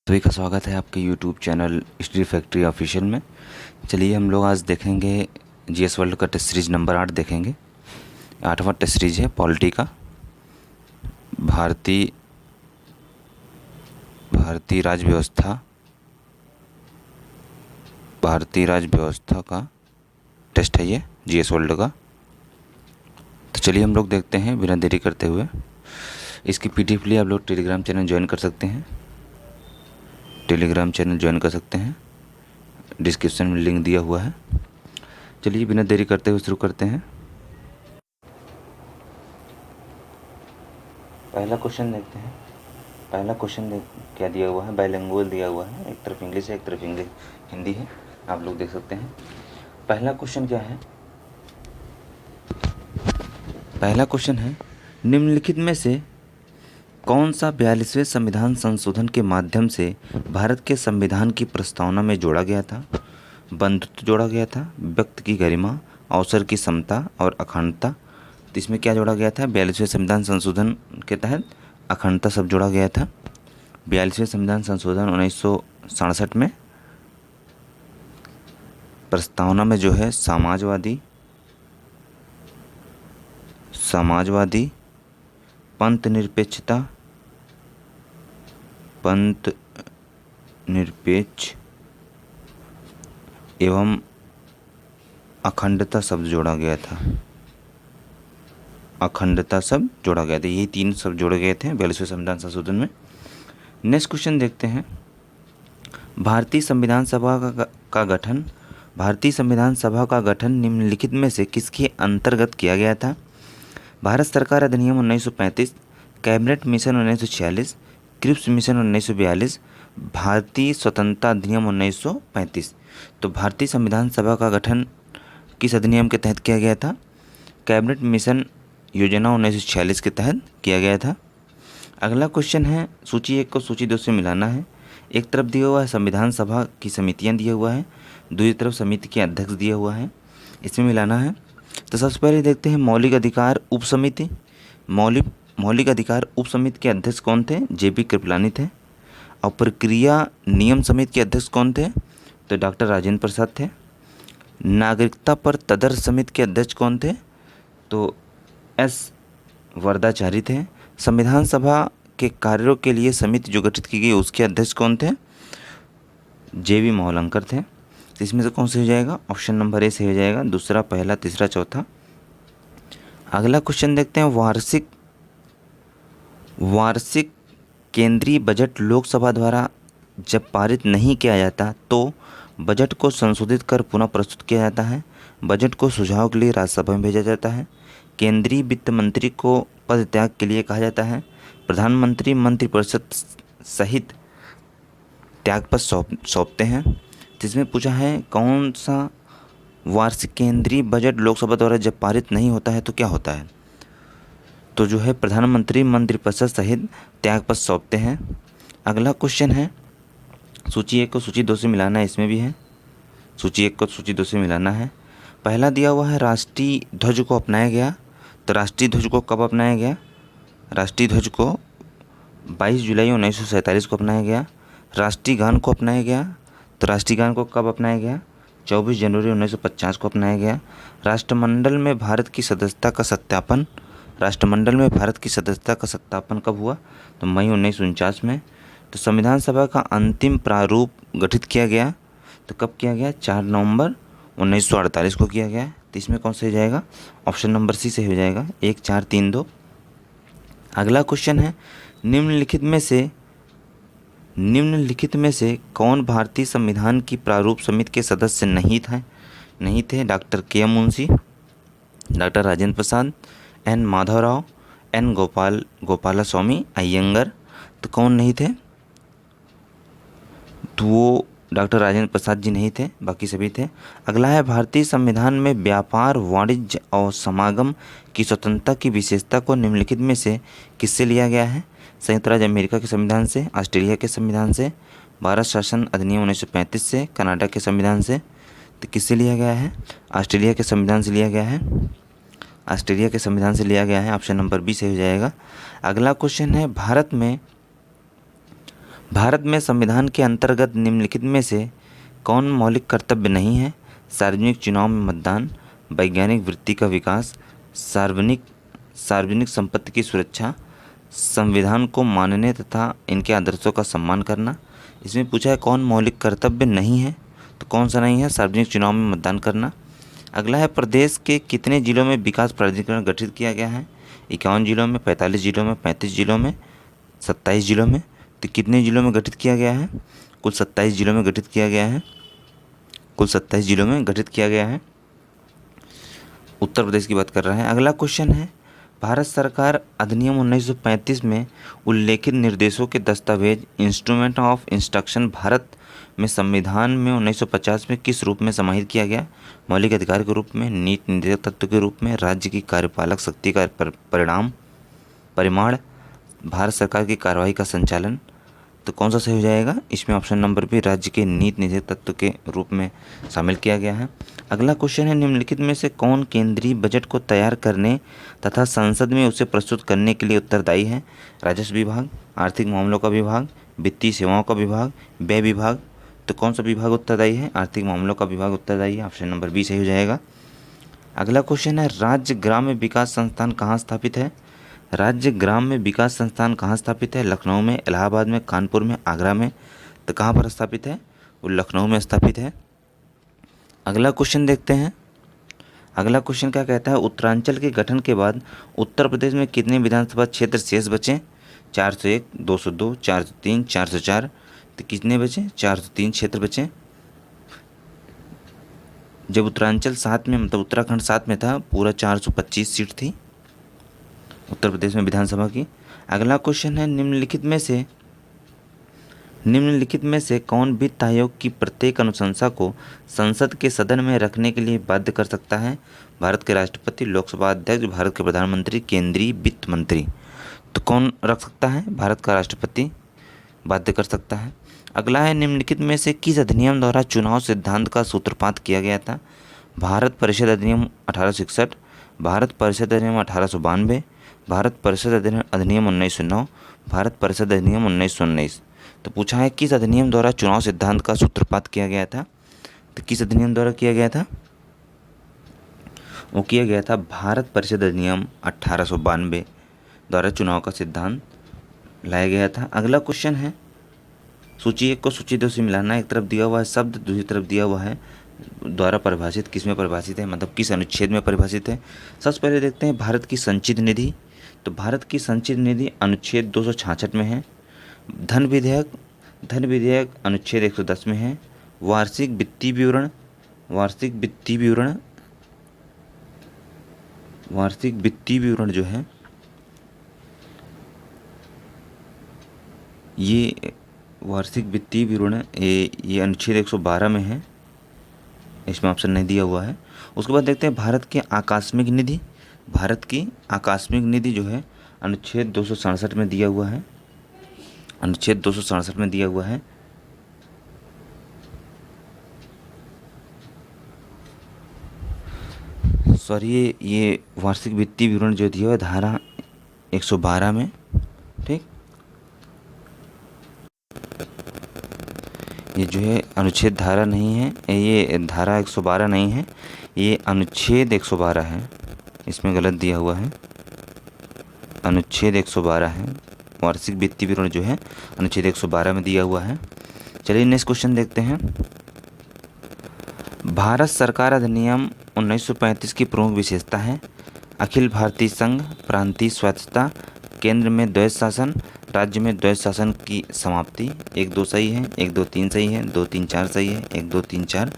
सभी का स्वागत है आपके YouTube channel history factory official में। चलिए हम लोग आज देखेंगे जीएस वर्ल्ड का टेस्ट सीरीज नंबर 8 देखेंगे। 8वां टेस्ट सीरीज है पॉलिटी का। भारतीय भारतीय राज्य व्यवस्था भारतीय राज्य व्यवस्था का टेस्ट है ये जीएस वर्ल्ड का। तो चलिए हम लोग देखते हैं बिना देरी करते हुए। इसकी पीडीएफ लिए आप लोग टेलीग्राम चैनल ज्वाइन कर सकते हैं। टेलीग्राम चैनल ज्वाइन कर सकते हैं, डिस्क्रिप्शन में लिंक दिया हुआ है। चलिए बिना देरी करते हुए शुरू करते हैं। पहला क्वेश्चन देखते हैं। पहला क्वेश्चन क्या दिया हुआ है, बाइलिंगुअल दिया हुआ है, एक तरफ इंग्लिश है एक तरफ इंग्लिश हिंदी है, आप लोग देख सकते हैं। पहला क्वेश्चन क्या है, पहला क्वेश्चन है निम्नलिखित में से कौन सा 42वें संविधान संशोधन के माध्यम से भारत के संविधान की प्रस्तावना में जोड़ा गया था। बंधुत्व जोड़ा गया था, व्यक्ति की गरिमा, अवसर की समता और अखंडता। तो इसमें क्या जोड़ा गया था, 42वें संविधान संशोधन के तहत अखंडता सब जोड़ा गया था। 42वें संविधान संशोधन 1967 में प्रस्तावना में जो है समाजवादी, पंथ निरपेक्ष एवं अखंडता शब्द जोड़ा गया था। अखंडता शब्द जोड़ा गया था, यही 3 शब्द जोड़े गए थे 42वें संविधान संशोधन में। नेक्स्ट क्वेश्चन देखते हैं। भारतीय संविधान सभा का गठन निम्नलिखित में से किसके अंतर्गत किया गया था। भारत सरकार अधिनियम 1935, कैबिनेट मिशन 1946, क्रिप्स मिशन 1942, भारतीय स्वतंत्रता अधिनियम 1935। तो भारतीय संविधान सभा का गठन किस अधिनियम के तहत किया गया था, कैबिनेट मिशन योजना 1946 के तहत किया गया था। अगला क्वेश्चन है, सूची 1 को सूची 2 से मिलाना है। एक तरफ दिया हुआ है संविधान सभा की समितियां दिया हुआ है, दूसरी तरफ समिति के अध्यक्ष दिया हुआ है, इसमें मिलाना है। तो सबसे पहले देखते हैं मौलिक अधिकार उप समिति। मौलिक अधिकार उप समिति के अध्यक्ष कौन थे, जेबी कृपलानी थे। और प्रक्रिया नियम समिति के अध्यक्ष कौन थे, तो डॉक्टर राजेंद्र प्रसाद थे। नागरिकता पर तदर्थ समिति के अध्यक्ष कौन थे, तो एस वरदाचारी थे। संविधान सभा के कार्यों के लिए समिति जो गठित की गई उसके अध्यक्ष कौन थे, जेबी मोहलंकर थे। तो इसमें से कौन से हो जाएगा, ऑप्शन नंबर ए से हो जाएगा, दूसरा, पहला, तीसरा, चौथा। अगला क्वेश्चन देखते हैं, वार्षिक केंद्रीय बजट लोकसभा द्वारा जब पारित नहीं किया जाता तो बजट को संशोधित कर पुनः प्रस्तुत किया जाता है। बजट को सुझाव के लिए राज्यसभा में भेजा जाता है। केंद्रीय वित्त मंत्री को पद त्याग के लिए कहा जाता है। प्रधानमंत्री मंत्रिपरिषद सहित त्यागपत्र सौंपते हैं। जिसमें पूछा है कौन सा वार्षिक केंद्रीय बजट लोकसभा द्वारा जब पारित नहीं होता है तो क्या होता है, तो जो है प्रधानमंत्री मंत्रिपरिषद सहित त्यागपत्र सौंपते हैं। अगला क्वेश्चन है, सूची 1 को सूची 2 से मिलाना है, इसमें भी है सूची 1 को सूची 2 से मिलाना है। पहला दिया हुआ है राष्ट्रीय ध्वज को अपनाया गया। तो राष्ट्रीय ध्वज को कब अपनाया गया, राष्ट्रीय ध्वज को 22 जुलाई 1947 को अपनाया गया। राष्ट्रीय गान को अपनाया गया। तो राष्ट्रीय गान को कब अपनाया गया, 24 जनवरी 1950 को अपनाया गया। राष्ट्रमंडल में भारत की सदस्यता का सत्यापन कब हुआ, तो मई 1949 में। तो संविधान सभा का अंतिम प्रारूप गठित किया गया, तो कब किया गया, 4 नवंबर 1948 को किया गया। तो इसमें कौन सा हो जाएगा, ऑप्शन नंबर सी से हो जाएगा, 1, 4, 3, 2। अगला क्वेश्चन है, निम्नलिखित में से कौन भारतीय संविधान की प्रारूप समिति के सदस्य नहीं थे। डॉक्टर के M Munshi, doctor Rajendra Prasad, N Madhavrao, N Gopalaswamy Iyengar. तो कौन नहीं थे, तो वो डॉक्टर राजेंद्र प्रसाद जी नहीं थे, बाकी सभी थे। अगला है, भारतीय संविधान में व्यापार, वाणिज्य और समागम की स्वतंत्रता की विशेषता को निम्नलिखित में से किससे लिया गया है। संयुक्त राज्य अमेरिका के संविधान से, ऑस्ट्रेलिया के संविधान से, भारत शासन अधिनियम 1935 से, कनाडा के संविधान से। तो किससे लिया गया है, ऑस्ट्रेलिया के संविधान से लिया गया है। ऑस्ट्रेलिया के संविधान से लिया गया है, ऑप्शन नंबर बी से हो जाएगा। अगला क्वेश्चन है, भारत में संविधान के अंतर्गत निम्नलिखित में से कौन मौलिक कर्तव्य नहीं है? सार्वजनिक चुनाव में मतदान, वैज्ञानिक वृत्ति का विकास, सार्वजनिक सार्वजनिक संपत्ति की सुरक्षा, संविधान को मानने तथा इनके आदर्शों का सम्मान करना। इसमें पूछा है कौन मौलिक कर्तव्य नहीं है, तो कौन सा नहीं है? सार्वजनिक चुनाव में मतदान करना। अगला है प्रदेश के कितने जिलों में विकास प्राधिकरण गठित किया गया है? 51 जिलों में, 45 जिलों में, 35 जिलों में, 27 जिलों में। तो कितने जिलों में गठित किया गया है? कुल 27 जिलों में गठित किया गया है। कुल 27 जिलों में गठित किया गया है। उत्तर प्रदेश की बात कर रहा है। अगला क्वेश्चन है भारत सरकार अधिनियम 1935 में उल्लेखित निर्देशों के दस्तावेज इंस्ट्रूमेंट ऑफ इंस्ट्रक्शन भारत में संविधान में 1950 में किस रूप में समाहित किया गया? मौलिक अधिकार के रूप में, नीति निर्देशक तत्व के रूप में, राज्य की कार्यपालक शक्ति का परिमाण, भारत सरकार की कार्रवाई का संचालन। तो कौन सा सही हो जाएगा? इसमें ऑप्शन नंबर बी, राज्य के नीति निर्देशक तत्व के रूप में शामिल किया गया है। अगला क्वेश्चन है निम्नलिखित में से कौन केंद्रीय बजट को तैयार करने तथा संसद में उसे प्रस्तुत करने के लिए उत्तरदायी है? राजस्व विभाग, आर्थिक मामलों का विभाग, वित्तीय सेवाओं का विभाग, व्यय विभाग। तो कौन सा विभाग उत्तरदायी है? आर्थिक मामलों का विभाग उत्तरदायी है। ऑप्शन नंबर बी सही हो जाएगा। अगला क्वेश्चन है राज्य ग्राम्य विकास संस्थान कहाँ स्थापित है? राज्य ग्राम्य विकास संस्थान कहाँ स्थापित है? लखनऊ में, इलाहाबाद में, कानपुर में, आगरा में। तो कहाँ पर स्थापित है? वो लखनऊ में स्थापित है। अगला क्वेश्चन देखते हैं। अगला क्वेश्चन क्या कहता है? उत्तरांचल के गठन के बाद उत्तर प्रदेश में कितने विधानसभा क्षेत्र शेष बचे? 401, 202, 403, 404। तो कितने बचे? 403 क्षेत्र बचे। जब उत्तरांचल साथ में, मतलब उत्तराखंड साथ में था, पूरा 425 सीट थी उत्तर प्रदेश में विधानसभा की। अगला क्वेश्चन है निम्नलिखित में से कौन वित्त आयोग की प्रत्येक अनुशंसा को संसद के सदन में रखने के लिए बाध्य कर सकता है? भारत के राष्ट्रपति, लोकसभा अध्यक्ष, भारत के प्रधानमंत्री, केंद्रीय वित्त मंत्री। तो कौन रख सकता है? भारत का राष्ट्रपति बाध्य कर सकता है। अगला है निम्नलिखित में से किस अधिनियम द्वारा चुनाव सिद्धांत का सूत्रपात किया गया था? भारत परिषद अधिनियम 1861, भारत परिषद अधिनियम 1892, भारत परिषद अधिनियम 1909, भारत परिषद अधिनियम 1919। तो पूछा है किस अधिनियम द्वारा चुनाव सिद्धांत का सूत्रपात किया गया था? तो किस अधिनियम द्वारा किया गया था? वो किया गया था भारत परिषद अधिनियम 1892 द्वारा चुनाव का सिद्धांत लाया गया था। अगला क्वेश्चन है सूची 1 को सूची 2 से मिलाना। एक तरफ दिया हुआ है शब्द, दूसरी तरफ दिया हुआ है द्वारा परिभाषित। किस में परिभाषित है, मतलब किस अनुच्छेद में परिभाषित है? सबसे पहले देखते हैं भारत की संचित निधि। तो भारत की संचित निधि अनुच्छेद 266 में है। धन विधेयक अनुच्छेद 110 में है। वार्षिक वित्तीय विवरण जो है ये वार्षिक वित्तीय विवरण ये अनुच्छेद 112 में है। इसमें ऑप्शन नहीं दिया हुआ है। उसके बाद देखते हैं भारत की आकस्मिक निधि जो है अनुच्छेद 267 में दिया हुआ है। अनुच्छेद 267 में दिया हुआ है। सॉरी, ये वार्षिक वित्तीय विवरण जो दिया हुआ है धारा 112 में। ठीक, ये जो है अनुच्छेद धारा नहीं है, ये धारा 112 नहीं है, ये अनुच्छेद 112 है। इसमें गलत दिया हुआ है, अनुच्छेद 112 है। वार्षिक वित्तीय विवरण जो है अनुच्छेद 112 में दिया हुआ है। चलिए नेक्स्ट क्वेश्चन देखते हैं। भारत सरकार अधिनियम 1935 की प्रमुख विशेषता है? अखिल भारतीय संघ, प्रांतीय स्वायत्तता, केंद्र में द्वैध शासन, राज्य में द्वैध शासन की समाप्ति। 1, 2 सही है, 1, 2, 3 सही है, 2, 3, 4 सही है, 1, 2, 3, 4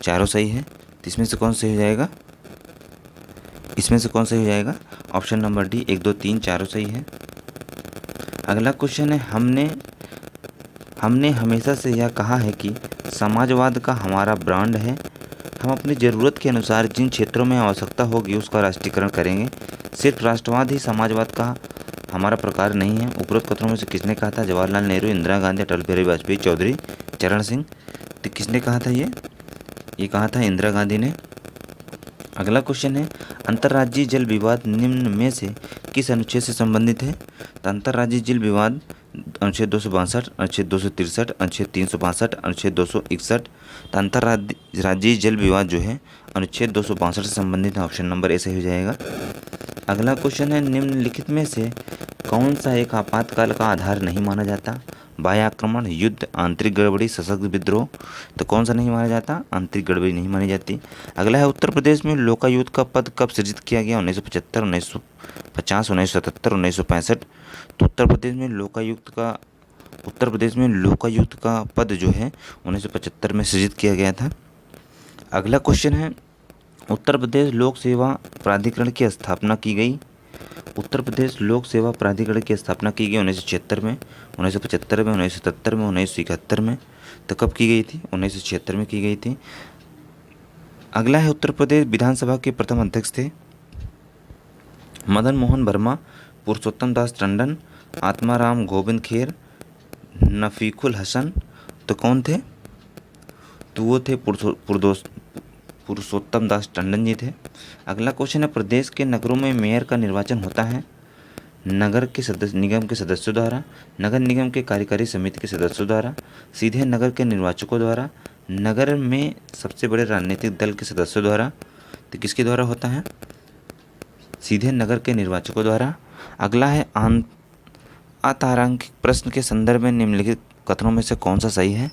चारों सही है। तो इसमें से कौन सही हो जाएगा? ऑप्शन नंबर डी, 1, 2, 3 चारों सही है। अगला क्वेश्चन है हमने हमेशा से यह कहा है कि समाजवाद का हमारा ब्रांड है। हम अपनी ज़रूरत के अनुसार जिन क्षेत्रों में आवश्यकता होगी उसका राष्ट्रीयकरण करेंगे। सिर्फ राष्ट्रवाद ही समाजवाद का हमारा प्रकार नहीं है। उपरोक्त कथनों में से किसने कहा था? जवाहरलाल नेहरू, इंदिरा गांधी, अटल बिहारी वाजपेयी, चौधरी चरण सिंह। तो किसने कहा था ये कहा था इंदिरा गांधी ने। अगला क्वेश्चन है अंतर्राज्यीय जल विवाद निम्न में से किस अनुच्छेद से संबंधित है? तो अंतर्राज्यीय जल विवाद अनुच्छेद 262, अनुच्छेद 263, अनुच्छेद 362, अनुच्छेद 261। तो अंतर्राज्यीय जल विवाद जो है अनुच्छेद 262 से संबंधित है। ऑप्शन नंबर ए सही हो जाएगा। अगला क्वेश्चन है, निम्नलिखित में से कौन सा एक आपातकाल का आधार नहीं माना जाता? बाह्य आक्रमण, युद्ध, आंतरिक गड़बड़ी, सशस्त्र विद्रोह। तो कौन सा नहीं माना जाता? आंतरिक गड़बड़ी नहीं मानी जाती। अगला है, उत्तर प्रदेश में लोकायुक्त का पद कब सृजित किया गया? 1975, 1950, 1977, 1965। तो उत्तर प्रदेश में लोकायुक्त का पद जो है 1975 में सृजित किया गया था। अगला क्वेश्चन है, उत्तर प्रदेश लोक सेवा प्राधिकरण की स्थापना की गई। उत्तर प्रदेश लोक सेवा प्राधिकरण की स्थापना की गई 1976 में, 1975 में, 1977 में, 1971 में। तो कब की गई थी? 1976 में की गई थी। अगला है, उत्तर प्रदेश विधानसभा के प्रथम अध्यक्ष थे मदन मोहन वर्मा, पुरुषोत्तम दास टंडन, आत्माराम गोविंद खेर, नफीकुल हसन। तो कौन थे? तो वो थे पुरुषोत्तम दास टंडन जी थे। अगला क्वेश्चन है, प्रदेश के नगरों में मेयर का निर्वाचन होता है नगर के सदस्य निगम के सदस्यों द्वारा, नगर निगम के कार्यकारी समिति के सदस्यों द्वारा, सीधे नगर के निर्वाचकों द्वारा, नगर में सबसे बड़े राजनीतिक दल के सदस्यों द्वारा। तो किसके द्वारा होता है? सीधे नगर के निर्वाचकों द्वारा। अगला है, अतारांकिक प्रश्न के संदर्भ में निम्नलिखित कथनों में से कौन सा सही है?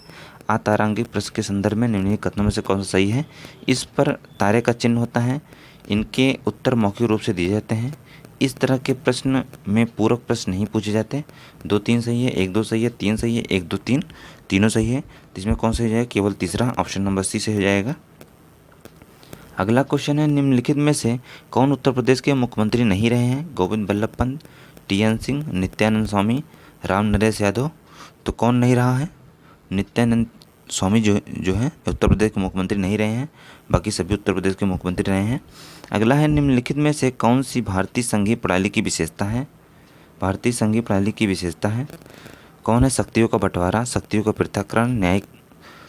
अतारांकिक प्रश्न के संदर्भ में निम्नलिखित कथनों में से कौन सा सही है? इस पर तारे का चिन्ह होता है, इनके उत्तर मौखिक रूप से दिए जाते हैं, इस तरह के प्रश्न में पूरक प्रश्न नहीं पूछे जाते। 2-3 सही है, 1-2 सही है, 3 सही है, 1-2 3 तीनों सही है। तो इसमें कौन सा हो जाएगा? केवल तीसरा, ऑप्शन नंबर सी से हो जाएगा। अगला क्वेश्चन है, निम्नलिखित में से कौन उत्तर प्रदेश के मुख्यमंत्री नहीं रहे हैं? गोविंद बल्लभ पंत, TN सिंह, नित्यानंद स्वामी, राम नरेश यादव। तो कौन नहीं रहा है? नित्यानंद स्वामी जो है उत्तर प्रदेश के मुख्यमंत्री नहीं रहे हैं, बाकी सभी उत्तर प्रदेश के मुख्यमंत्री रहे हैं। अगला है, निम्नलिखित में से कौन सी भारतीय संघीय प्रणाली की विशेषता है? भारतीय संघीय प्रणाली की विशेषता है कौन है? शक्तियों का बंटवारा, शक्तियों का पृथक्करण, न्यायिक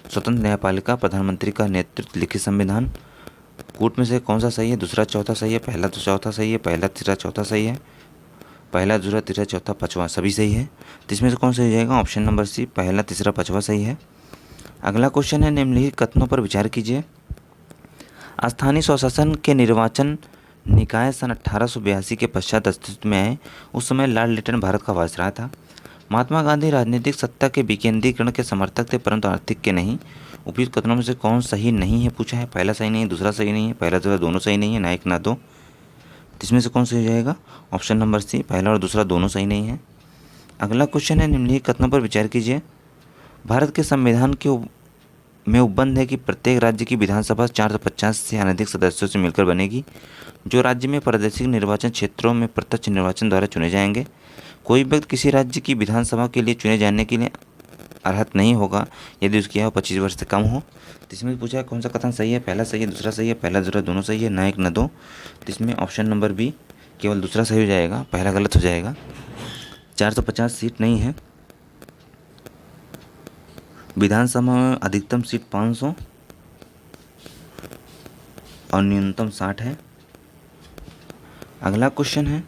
स्वतंत्र न्यायपालिका, प्रधानमंत्री का नेतृत्व, लिखित संविधान। कूट में से कौन सा सही है? दूसरा चौथा सही है, पहला तो चौथा सही है, पहला तीसरा चौथा सही है, पहला दूसरा तीसरा चौथा पाँचवा सभी सही है। तो इसमें से कौन सही हो जाएगा? ऑप्शन नंबर सी, पहला तीसरा पाँचवा सही है। अगला क्वेश्चन है, निम्नलिखित कथनों पर विचार कीजिए। स्थानीय स्वशासन के निर्वाचन निकाय सन 1882 के पश्चात अस्तित्व में आए। उस समय लॉर्ड लिटन भारत का वायसराय था। महात्मा गांधी राजनीतिक सत्ता के विकेंद्रीकरण के समर्थक थे, परंतु आर्थिक के नहीं। उपयुक्त कथनों में से कौन सही नहीं है पूछा है? पहला सही नहीं है, दूसरा सही नहीं है, पहला दूसरा दोनों सही नहीं है, ना एक ना दो। इसमें से कौन सही हो जाएगा? ऑप्शन नंबर सी, पहला और दूसरा दोनों सही नहीं है। अगला क्वेश्चन है, निम्नलिखित कथनों पर विचार कीजिए। भारत के संविधान में उपबंध है कि प्रत्येक राज्य की विधानसभा 450 से अनधिक सदस्यों से मिलकर बनेगी, जो राज्य में प्रादेशिक निर्वाचन क्षेत्रों में प्रत्यक्ष निर्वाचन द्वारा चुने जाएंगे। कोई व्यक्ति किसी राज्य की विधानसभा के लिए चुने जाने के लिए अर्हत नहीं होगा यदि उसकी आयु 25 वर्ष से कम हो। तो इसमें पूछा है कौन सा कथन सही है? पहला सही है, दूसरा सही है, पहला दूसरा दोनों सही है, ना एक ना दो। तो इसमें ऑप्शन नंबर बी, केवल दूसरा सही हो जाएगा, पहला गलत हो जाएगा। 450 सीट नहीं है, विधानसभा में अधिकतम सीट 500 और न्यूनतम 60 है। अगला क्वेश्चन है,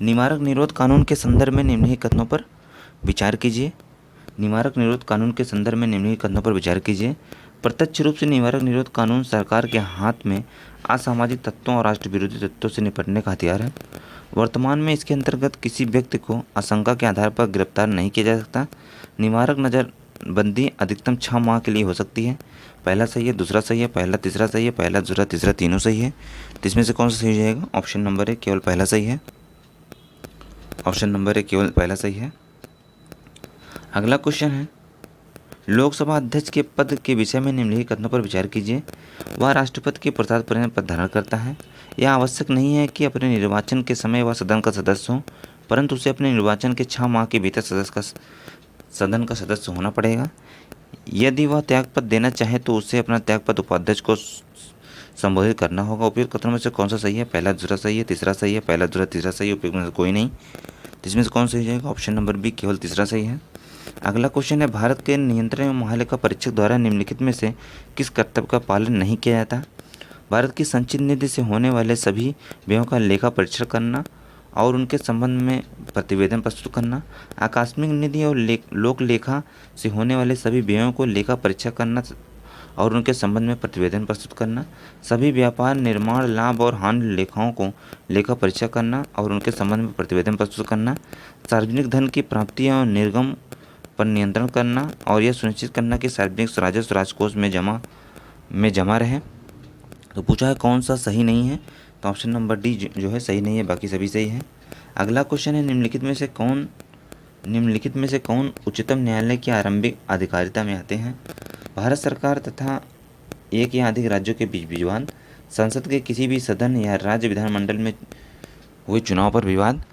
निवारक निरोध कानून के संदर्भ में निम्नलिखित कथनों पर विचार कीजिए। निवारक निरोध कानून के संदर्भ में निम्नलिखित कथनों पर विचार कीजिए। प्रत्यक्ष रूप से निवारक निरोध कानून सरकार के हाथ में असामाजिक तत्वों और राष्ट्र विरोधी तत्वों से निपटने का हथियार है। वर्तमान में इसके अंतर्गत किसी व्यक्ति को आशंका के आधार पर गिरफ्तार नहीं किया जा सकता। निवारक नज़रबंदी अधिकतम 6 माह के लिए हो सकती है। पहला सही है, दूसरा सही है, पहला तीसरा सही है, पहला दूसरा तीसरा तीनों सही है। तो इसमें से कौन सा सही हो जाएगा? ऑप्शन नंबर है, केवल पहला सही है। ऑप्शन नंबर है, केवल पहला सही है। अगला क्वेश्चन है, लोकसभा अध्यक्ष के पद के विषय में निम्नलिखित कथनों पर विचार कीजिए। वह राष्ट्रपति के प्रसाद पर पद धारण करता है। यह आवश्यक नहीं है कि अपने निर्वाचन के समय वह सदन का सदस्य हो, परंतु उसे अपने निर्वाचन के 6 माह के भीतर सदन का सदस्य होना पड़ेगा। यदि वह त्यागपत्र देना चाहे तो उसे अपना त्यागपत्र उपाध्यक्ष को संबोधित करना होगा। उपयुक्त कथनों में से कौन सा सही है? पहला दूसरा सही है, तीसरा सही है, पहला दूसरा तीसरा सही है, उपयुक्त में से कोई नहीं। तो इसमें से कौन सही जाएगा? ऑप्शन नंबर बी, केवल तीसरा सही है। अगला क्वेश्चन है, भारत के नियंत्रण एवं महालेखा परीक्षक द्वारा निम्नलिखित में से किस कर्तव्य का पालन नहीं किया जाता? भारत की संचित निधि से होने वाले सभी व्ययों का लेखा परीक्षण करना और उनके संबंध में प्रतिवेदन प्रस्तुत करना, आकस्मिक निधि और लोक लेखा से होने वाले सभी व्ययों को लेखा परीक्षा करना और उनके संबंध में प्रतिवेदन प्रस्तुत करना, सभी व्यापार, निर्माण, लाभ और हानि लेखाओं को लेखा परीक्षा करना और उनके संबंध में प्रतिवेदन प्रस्तुत करना, सार्वजनिक धन की प्राप्ति और निर्गम पर नियंत्रण करना और यह सुनिश्चित करना कि सार्वजनिक राजस्व राजकोष में जमा रहे। तो पूछा है कौन सा सही नहीं है, तो ऑप्शन नंबर डी जो है सही नहीं है, बाकी सभी सही है। अगला क्वेश्चन है निम्नलिखित में से कौन उच्चतम न्यायालय की आरंभिक अधिकारिता में आते हैं? भारत सरकार तथा एक या अधिक राज्यों के बीच विवाद, संसद के किसी भी सदन या राज्य विधानमंडल में हुए चुनाव पर विवाद,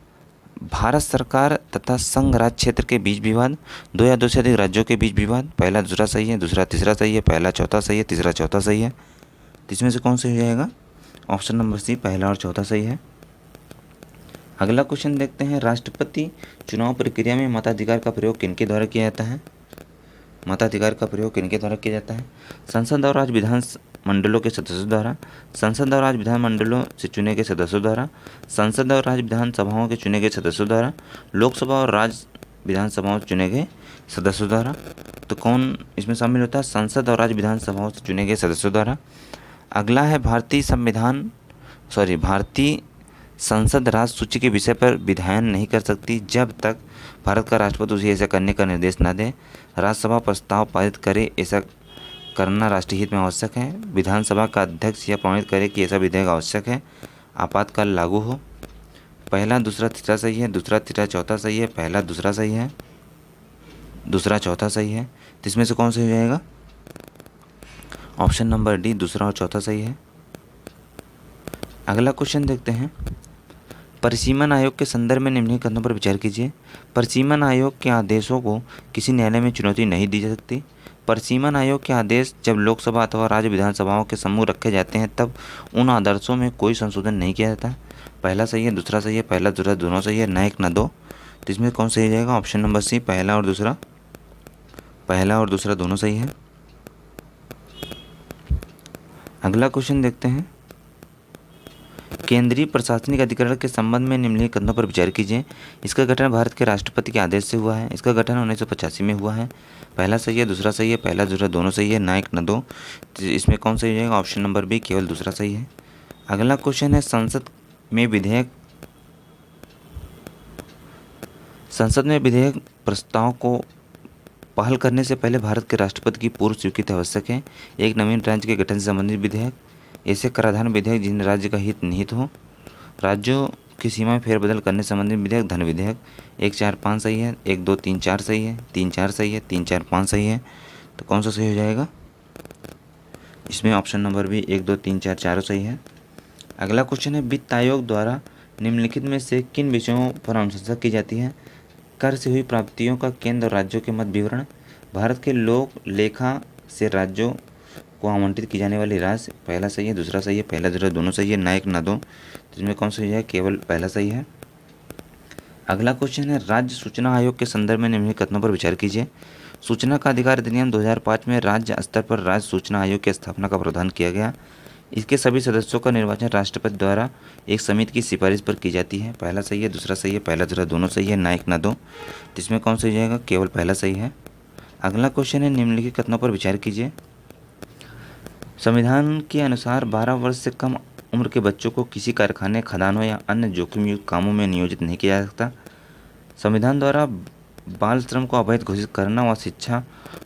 भारत सरकार तथा संघ राज्य क्षेत्र के बीच विवाद, दो या दो से अधिक राज्यों के बीच विवाद। पहला दूसरा सही है, दूसरा तीसरा सही है, पहला चौथा सही है, तीसरा चौथा सही है। तो इसमें से कौन सही हो जाएगा? ऑप्शन नंबर सी, पहला और चौथा सही है। अगला क्वेश्चन देखते हैं, राष्ट्रपति चुनाव प्रक्रिया में मताधिकार का प्रयोग किनके द्वारा किया जाता है? मताधिकार का प्रयोग किनके द्वारा किया जाता है? संसद और राज्य विधान मंडलों के सदस्यों द्वारा, संसद और राज्य विधान मंडलों से चुने गए सदस्यों द्वारा, संसद और राज्य विधानसभाओं के चुने गए सदस्यों द्वारा, लोकसभा और राज्य विधानसभाओं से चुने गए सदस्यों द्वारा। तो कौन इसमें शामिल होता है? संसद और राज्य विधानसभाओं से चुने गए सदस्यों द्वारा। अगला है, भारतीय संसद राज्य सूची के विषय पर विधायन नहीं कर सकती जब तक भारत का राष्ट्रपति उसे ऐसा करने का निर्देश न दे। राज्यसभा प्रस्ताव पारित करे, ऐसा करना राष्ट्रीय हित में आवश्यक है। विधानसभा का अध्यक्ष यह प्रमाणित करे कि ऐसा विधेयक आवश्यक है, आपातकाल लागू हो। पहला दूसरा तीसरा सही है, दूसरा तीसरा चौथा सही है, पहला दूसरा सही है, दूसरा चौथा सही है। तो इसमें से कौन सही हो जाएगा? ऑप्शन नंबर डी, दूसरा और चौथा सही है। अगला क्वेश्चन देखते हैं, परिसीमन आयोग के संदर्भ में निम्नलिखित कथनों पर विचार कीजिए। परिसीमन आयोग के आदेशों को किसी न्यायालय में चुनौती नहीं दी जा सकती। परिसीमन आयोग के आदेश जब लोकसभा अथवा राज्य विधानसभाओं के सम्मुख रखे जाते हैं तब उन आदर्शों में कोई संशोधन नहीं किया जाता। पहला सही है, दूसरा सही है, पहला दूसरा दोनों सही है, न एक न दो। तो इसमें कौन सही हो जाएगा? ऑप्शन नंबर सी, पहला और दूसरा दोनों सही है। अगला क्वेश्चन देखते हैं, केंद्रीय प्रशासनिक अधिकरण के संबंध में निम्नलिखित कथनों पर विचार कीजिए। इसका गठन भारत के राष्ट्रपति के आदेश से हुआ है। इसका गठन 1985 में हुआ है। पहला सही है, दूसरा सही है, पहला दूसरा दोनों सही है, न एक न दो। तो इसमें कौन सही हो जाएगा? ऑप्शन नंबर बी, केवल दूसरा सही है। अगला क्वेश्चन है, संसद में विधेयक प्रस्ताव को पहल करने से पहले भारत के राष्ट्रपति की पूर्व स्वीकृति आवश्यक है। एक नवीन राज्य के गठन से संबंधित विधेयक, ऐसे कराधान विधेयक जिन राज्य का हित निहित हो, राज्यों की सीमा में फेरबदल करने संबंधी विधेयक, धन विधेयक। 1, 4, 5 सही है, 1, 2, 3, 4 सही है, 3, 4 सही है, 3, 4, 5 सही है। तो कौन सा सही हो जाएगा? इसमें ऑप्शन नंबर भी 1, 2, 3, 4 चारों सही है। अगला क्वेश्चन है, वित्त आयोग द्वारा निम्नलिखित में से किन विषयों पर अनुशंसा की जाती है? कर से हुई प्राप्तियों का केंद्र और राज्यों के मध्य विवरण, भारत के लोक लेखा से राज्यों को आवंटित की जाने वाली राशि। पहला सही है, दूसरा सही है, पहला दूसरा दोनों सही है, न एक न दो। तो इसमें कौन सही है? केवल पहला सही है। अगला क्वेश्चन है, राज्य सूचना आयोग के संदर्भ में निम्नलिखित कथनों पर विचार कीजिए। सूचना का अधिकार अधिनियम 2005 में राज्य स्तर पर राज्य सूचना आयोग की स्थापना का प्रावधान किया गया। इसके सभी सदस्यों का निर्वाचन राष्ट्रपति द्वारा एक समिति की सिफारिश पर की जाती है। पहला सही है, दूसरा सही है, पहला दूसरा दोनों सही है, न एक न दो। तो इसमें कौन सही हो जाएगा? केवल पहला सही है। अगला क्वेश्चन है, निम्नलिखित कथनों पर विचार कीजिए। संविधान के अनुसार 12 वर्ष से कम उम्र के बच्चों को किसी कारखाने, खदानों या अन्य जोखिम युक्त कामों में नियोजित नहीं किया जा सकता। संविधान द्वारा बाल श्रम को अवैध घोषित करना व शिक्षा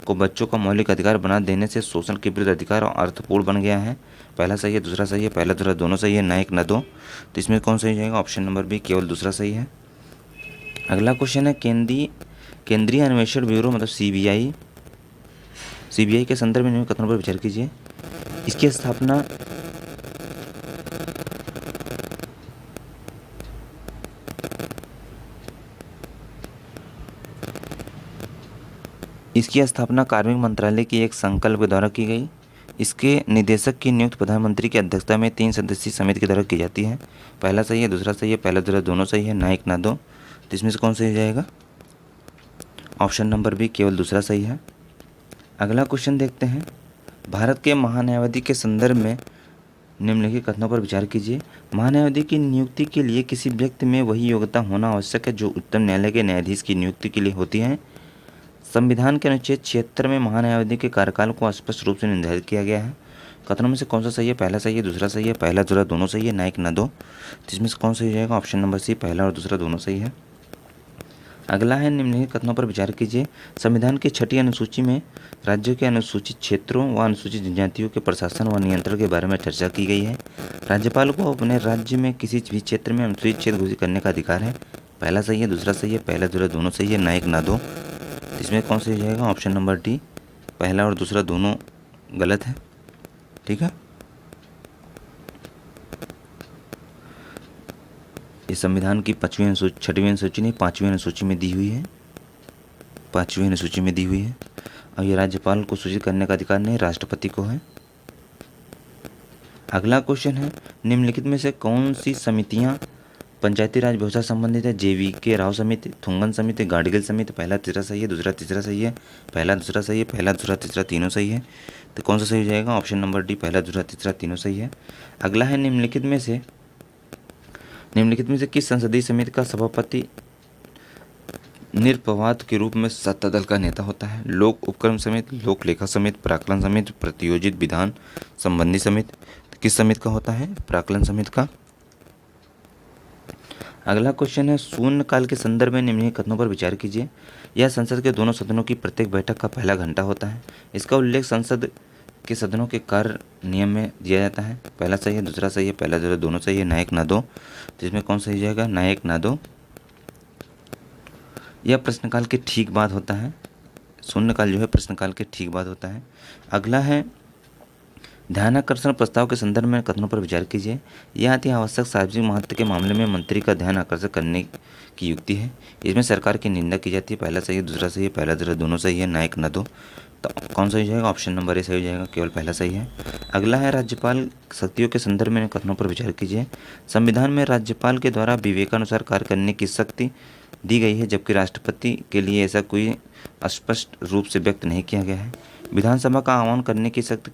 को बच्चों का मौलिक अधिकार बना देने से शोषण के विरुद्ध अधिकार और अर्थपूर्ण बन गया है। पहला सही है, दूसरा सही है, पहला दूसरा दोनों सही है, न एक न दो। तो इसमें कौन सही जाएगा? ऑप्शन नंबर बी, केवल दूसरा सही है। अगला क्वेश्चन है, केंद्रीय अन्वेषण ब्यूरो मतलब सीबीआई के संदर्भ में कथनों पर विचार कीजिए। इसकी स्थापना कार्मिक मंत्रालय की एक संकल्प के द्वारा की गई। इसके निदेशक की नियुक्ति प्रधानमंत्री की अध्यक्षता में 3 सदस्यीय समिति के द्वारा की जाती है। पहला सही है, दूसरा सही है, पहला दूसरा दोनों सही है, न एक न दो। तो इसमें से कौन सही हो जाएगा? ऑप्शन नंबर बी, केवल दूसरा सही है। अगला क्वेश्चन देखते हैं, भारत के महान्यायवादी के संदर्भ में निम्नलिखित कथनों पर विचार कीजिए। महान्यायाधीश की नियुक्ति के लिए किसी व्यक्ति में वही योग्यता होना आवश्यक है जो उच्चतम न्यायालय के न्यायाधीश की नियुक्ति के लिए होती है। संविधान के अनुच्छेद 76 में महान्यायाधीश के कार्यकाल को स्पष्ट रूप से निर्धारित किया गया है। कथनों में से कौन सा सही है? पहला सही है, दूसरा सही है, पहला दूसरा दोनों सही है, ना एक ना दो। जिसमें से कौन सही हो जाएगा? ऑप्शन नंबर सी, पहला और दूसरा दोनों सही है। अगला है निम्नलिखित कथनों पर विचार कीजिए। संविधान की 6ठी अनुसूची में राज्यों के अनुसूचित क्षेत्रों व अनुसूचित जनजातियों के प्रशासन व नियंत्रण के बारे में चर्चा की गई है। राज्यपाल को अपने राज्य में किसी भी क्षेत्र में अनुसूचित क्षेत्र घोषित करने का अधिकार है। पहला सही है, दूसरा सही है, पहला दूसरा दोनों सही है, ना एक ना दो। इसमें कौन सही हो जाएगा? ऑप्शन नंबर डी, पहला और दूसरा दोनों गलत है। ठीक है, ये संविधान की 6वीं अनुसूची नहीं, 5वीं अनुसूची में दी हुई है, 5वीं अनुसूची में दी हुई है। और ये राज्यपाल को सूचित करने का अधिकार नहीं, राष्ट्रपति को है। अगला क्वेश्चन है, निम्नलिखित में से कौन सी समितियां पंचायती राज व्यवस्था संबंधित है? JVK राव समिति, थुंगन समिति, गाडगिल समिति। पहला तीसरा सही है, दूसरा तीसरा सही है, पहला दूसरा सही है, पहला दूसरा तीसरा तीनों सही है। तो कौन सा सही हो जाएगा? ऑप्शन नंबर डी, पहला दूसरा तीसरा तीनों सही है। अगला है, निम्नलिखित में से किस संसदीय समिति का सभापति निरपवाद के रूप में सत्ता दल का नेता होता है? लोक उपक्रम समिति, लोक लेखा समिति, प्राक्कलन समिति, प्रतियोजित विधान संबंधी समिति। किस समिति का होता है? प्राक्कलन समिति का। अगला क्वेश्चन है, शून्यकाल के संदर्भ में निम्नलिखित कथनों पर विचार कीजिए। यह संसद के दोनों सदनों की प्रत्येक बैठक का पहला घंटा होता है। इसका उल्लेख संसद के सदनों के कार्य नियम में दिया जाता है। पहला सही है, दूसरा सही है, पहला दूसरा दोनों सही है, ना एक ना दो। जिसमें कौन सही जाएगा? ना एक ना दो। यह प्रश्नकाल के ठीक बाद होता है। शून्यकाल जो है प्रश्नकाल के ठीक बाद होता है। अगला है, ध्यानाकर्षण प्रस्ताव के संदर्भ में कथनों पर विचार कीजिए। यह अति आवश्यक सार्वजनिक महत्व के मामले में मंत्री का ध्यान आकर्षित करने की युक्ति है। इसमें सरकार की निंदा की जाती है। पहला सही है, दूसरा सही है, पहला दूसरा दोनों सही है, ना एक ना दो। तो कौन सा हो जाएगा? ऑप्शन नंबर ए सही हो जाएगा, केवल पहला सही है। अगला है, राज्यपाल शक्तियों के संदर्भ में कथनों पर विचार कीजिए। संविधान में राज्यपाल के द्वारा विवेकानुसार कार्य करने की शक्ति दी गई है, जबकि राष्ट्रपति के लिए ऐसा कोई स्पष्ट रूप से व्यक्त नहीं किया गया है। विधानसभा का आह्वान करने की शक्ति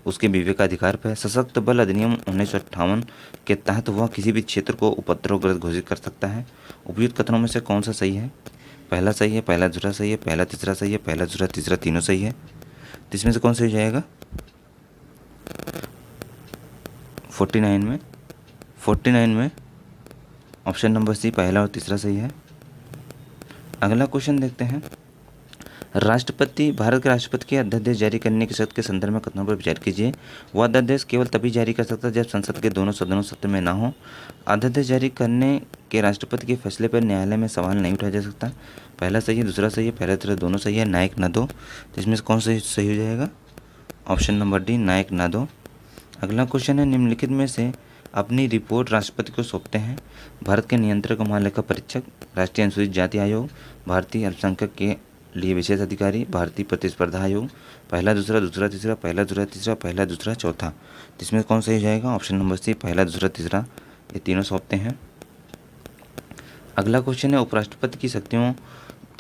उसके विवेकाधिकार पर है। सशक्त बल अधिनियम 1958 के तहत वह किसी भी क्षेत्र को उपद्रवग्रस्त घोषित कर सकता है। उपयुक्त कथनों में से कौन सा सही है? पहला सही है, पहला दूसरा सही है, पहला तीसरा सही है, पहला दूसरा तीसरा तीनों सही है। तो इसमें से कौन सही हो जाएगा? 49 में ऑप्शन नंबर सी, पहला और तीसरा सही है। अगला क्वेश्चन देखते हैं, भारत के राष्ट्रपति के अध्यादेश जारी करने की शर्त के संदर्भ में कथनों पर विचार कीजिए। वह अध्यादेश केवल तभी जारी कर सकता है जब संसद के दोनों सदनों सत्र में ना हो। अध्यादेश जारी करने के राष्ट्रपति के फैसले पर न्यायालय में सवाल नहीं उठाया जा सकता। पहला सही है, दूसरा सही है, पहला दूसरा दोनों सही है, ना एक ना दो। तो इसमें से कौन सही हो जाएगा? ऑप्शन नंबर डी, ना एक ना दो। अगला क्वेश्चन है, निम्नलिखित में से अपनी रिपोर्ट राष्ट्रपति को सौंपते हैं भारत के नियंत्रक महालेखा परीक्षक, राष्ट्रीय अनुसूचित जाति आयोग, भारतीय अल्पसंख्यक के लिए विशेष अधिकारी, भारतीय प्रतिस्पर्धा आयोग। पहला दूसरा दूसरा तीसरा, पहला दूसरा तीसरा, पहला दूसरा चौथा। इसमें कौन सही हो जाएगा? ऑप्शन नंबर सी, पहला दूसरा तीसरा, ये तीनों सौंपते हैं। अगला क्वेश्चन है, उपराष्ट्रपति की शक्तियों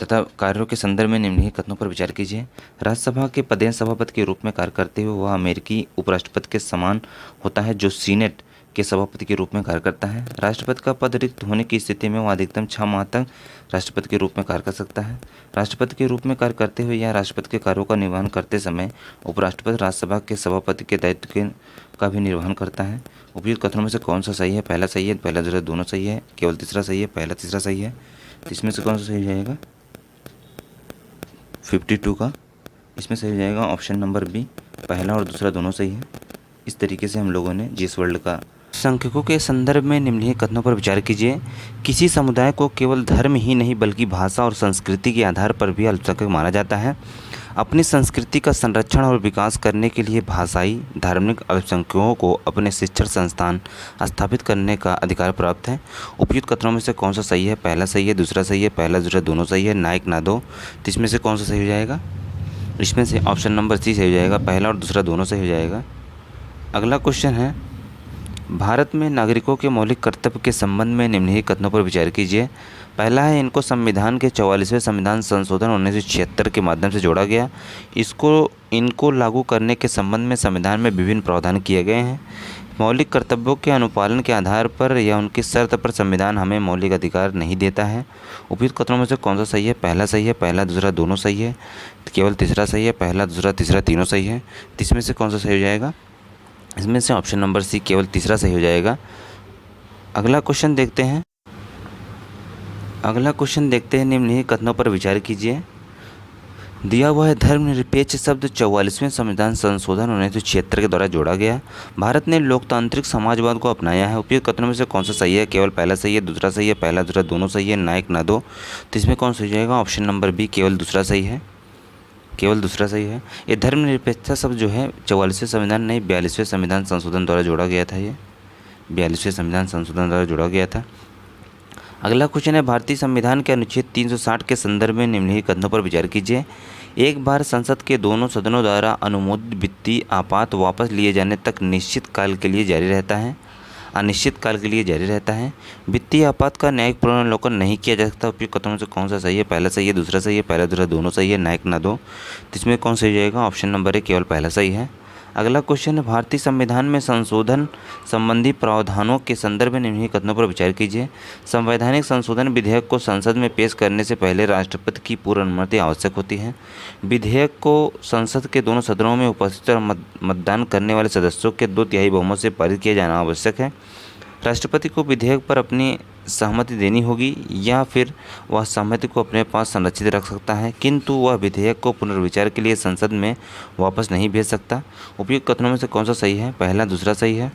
तथा कार्यों के संदर्भ में निम्नलिखित कथनों पर विचार कीजिए। राज्यसभा के पदेन सभापति के रूप में कार्य करते हुए वह अमेरिकी उपराष्ट्रपति के समान होता है, जो सीनेट के सभापति के रूप में कार्य करता है। राष्ट्रपति का पद रिक्त होने की स्थिति में वह अधिकतम 6 माह तक राष्ट्रपति के रूप में कार्य कर सकता है। राष्ट्रपति के रूप में कार्य करते हुए या राष्ट्रपति के कार्यों का निर्वहन करते समय उपराष्ट्रपति राज्यसभा के सभापति के दायित्व का भी निर्वहन करता है। उपयुक्त कथनों में से कौन सा सही है? पहला सही है, पहला दूसरा दोनों सही है, केवल तीसरा सही है, पहला तीसरा सही है। तो इसमें से कौन सा सही हो जाएगा? 52 का। इसमें सही हो जाएगा ऑप्शन नंबर बी, पहला और दूसरा दोनों सही है। इस तरीके से हम लोगों ने जीएस वर्ल्ड का संख्यकों के संदर्भ में निम्नलिखित कथनों पर विचार कीजिए। किसी समुदाय को केवल धर्म ही नहीं बल्कि भाषा और संस्कृति के आधार पर भी अल्पसंख्यक माना जाता है। अपनी संस्कृति का संरक्षण और विकास करने के लिए भाषाई धार्मिक अल्पसंख्यकों को अपने शिक्षण संस्थान स्थापित करने का अधिकार प्राप्त है। उपयुक्त कथनों में से कौन सा सही है? पहला सही है, दूसरा सही है, पहला दूसरा दोनों सही है, ना एक ना दो। तो इसमें से कौन सा सही हो जाएगा? इसमें से ऑप्शन नंबर सी सही हो जाएगा, पहला और दूसरा दोनों सही हो जाएगा। अगला क्वेश्चन है, भारत में नागरिकों के मौलिक कर्तव्य के संबंध में निम्नलिखित कथनों पर विचार कीजिए। पहला है, इनको संविधान के 44वें संविधान संशोधन 1976 के माध्यम से जोड़ा गया। इनको लागू करने के संबंध में संविधान में विभिन्न प्रावधान किए गए हैं। मौलिक कर्तव्यों के अनुपालन के आधार पर या उनकी शर्त पर संविधान हमें मौलिक अधिकार नहीं देता है। उपयुक्त कथनों में से कौन सा सही है? पहला सही है, पहला दूसरा दोनों सही है, केवल तीसरा सही है, पहला दूसरा तीसरा तीनों सही है। तो इसमें से कौन सा सही हो जाएगा? इसमें से ऑप्शन नंबर सी केवल तीसरा सही हो जाएगा। अगला क्वेश्चन देखते हैं। निम्नलिखित कथनों पर विचार कीजिए। दिया हुआ है धर्मनिरपेक्ष शब्द 44वें संविधान संशोधन 1976 के द्वारा जोड़ा गया। भारत ने लोकतांत्रिक समाजवाद को अपनाया है। उपयुक्त कथनों में से कौन सा सही है? केवल पहला सही है, दूसरा सही है, पहला दूसरा दोनों सही है, ना एक ना दो। तो इसमें कौन सही हो जाएगा? ऑप्शन नंबर बी केवल दूसरा सही है। केवल दूसरा सही है। ये धर्मनिरपेक्षता शब्द जो है 44वें संविधान नहीं 42वें संविधान संशोधन द्वारा जोड़ा गया था। ये 42वें संविधान संशोधन द्वारा जोड़ा गया था। अगला क्वेश्चन है, भारतीय संविधान के अनुच्छेद 360 के संदर्भ में निम्नलिखित कथनों पर विचार कीजिए। एक बार संसद के दोनों सदनों द्वारा अनुमोदित वित्तीय आपात वापस लिए जाने तक निश्चित काल के लिए जारी रहता है, अनिश्चित काल के लिए जारी रहता है। वित्तीय आपात का न्यायिक पुनर्वलोकन नहीं किया जा सकता। उपयुक्त कथनों में से कौन सा सही है? पहला सही है, दूसरा सही है, पहला दूसरा दोनों सही है, ना एक ना दो। तो इसमें कौन सही हो जाएगा? ऑप्शन नंबर ए केवल पहला सही है। अगला क्वेश्चन है, भारतीय संविधान में संशोधन संबंधी प्रावधानों के संदर्भ में निम्नलिखित कथनों पर विचार कीजिए। संवैधानिक संशोधन विधेयक को संसद में पेश करने से पहले राष्ट्रपति की पूर्व अनुमति आवश्यक होती है। विधेयक को संसद के दोनों सदनों में उपस्थित और मतदान करने वाले सदस्यों के 2/3 बहुमत से पारित किया जाना आवश्यक है। राष्ट्रपति को विधेयक पर अपनी सहमति देनी होगी या फिर वह सहमति को अपने पास संरक्षित रख सकता है, किंतु वह विधेयक को पुनर्विचार के लिए संसद में वापस नहीं भेज सकता। उपयुक्त कथनों में से कौन सा सही है? पहला दूसरा सही है,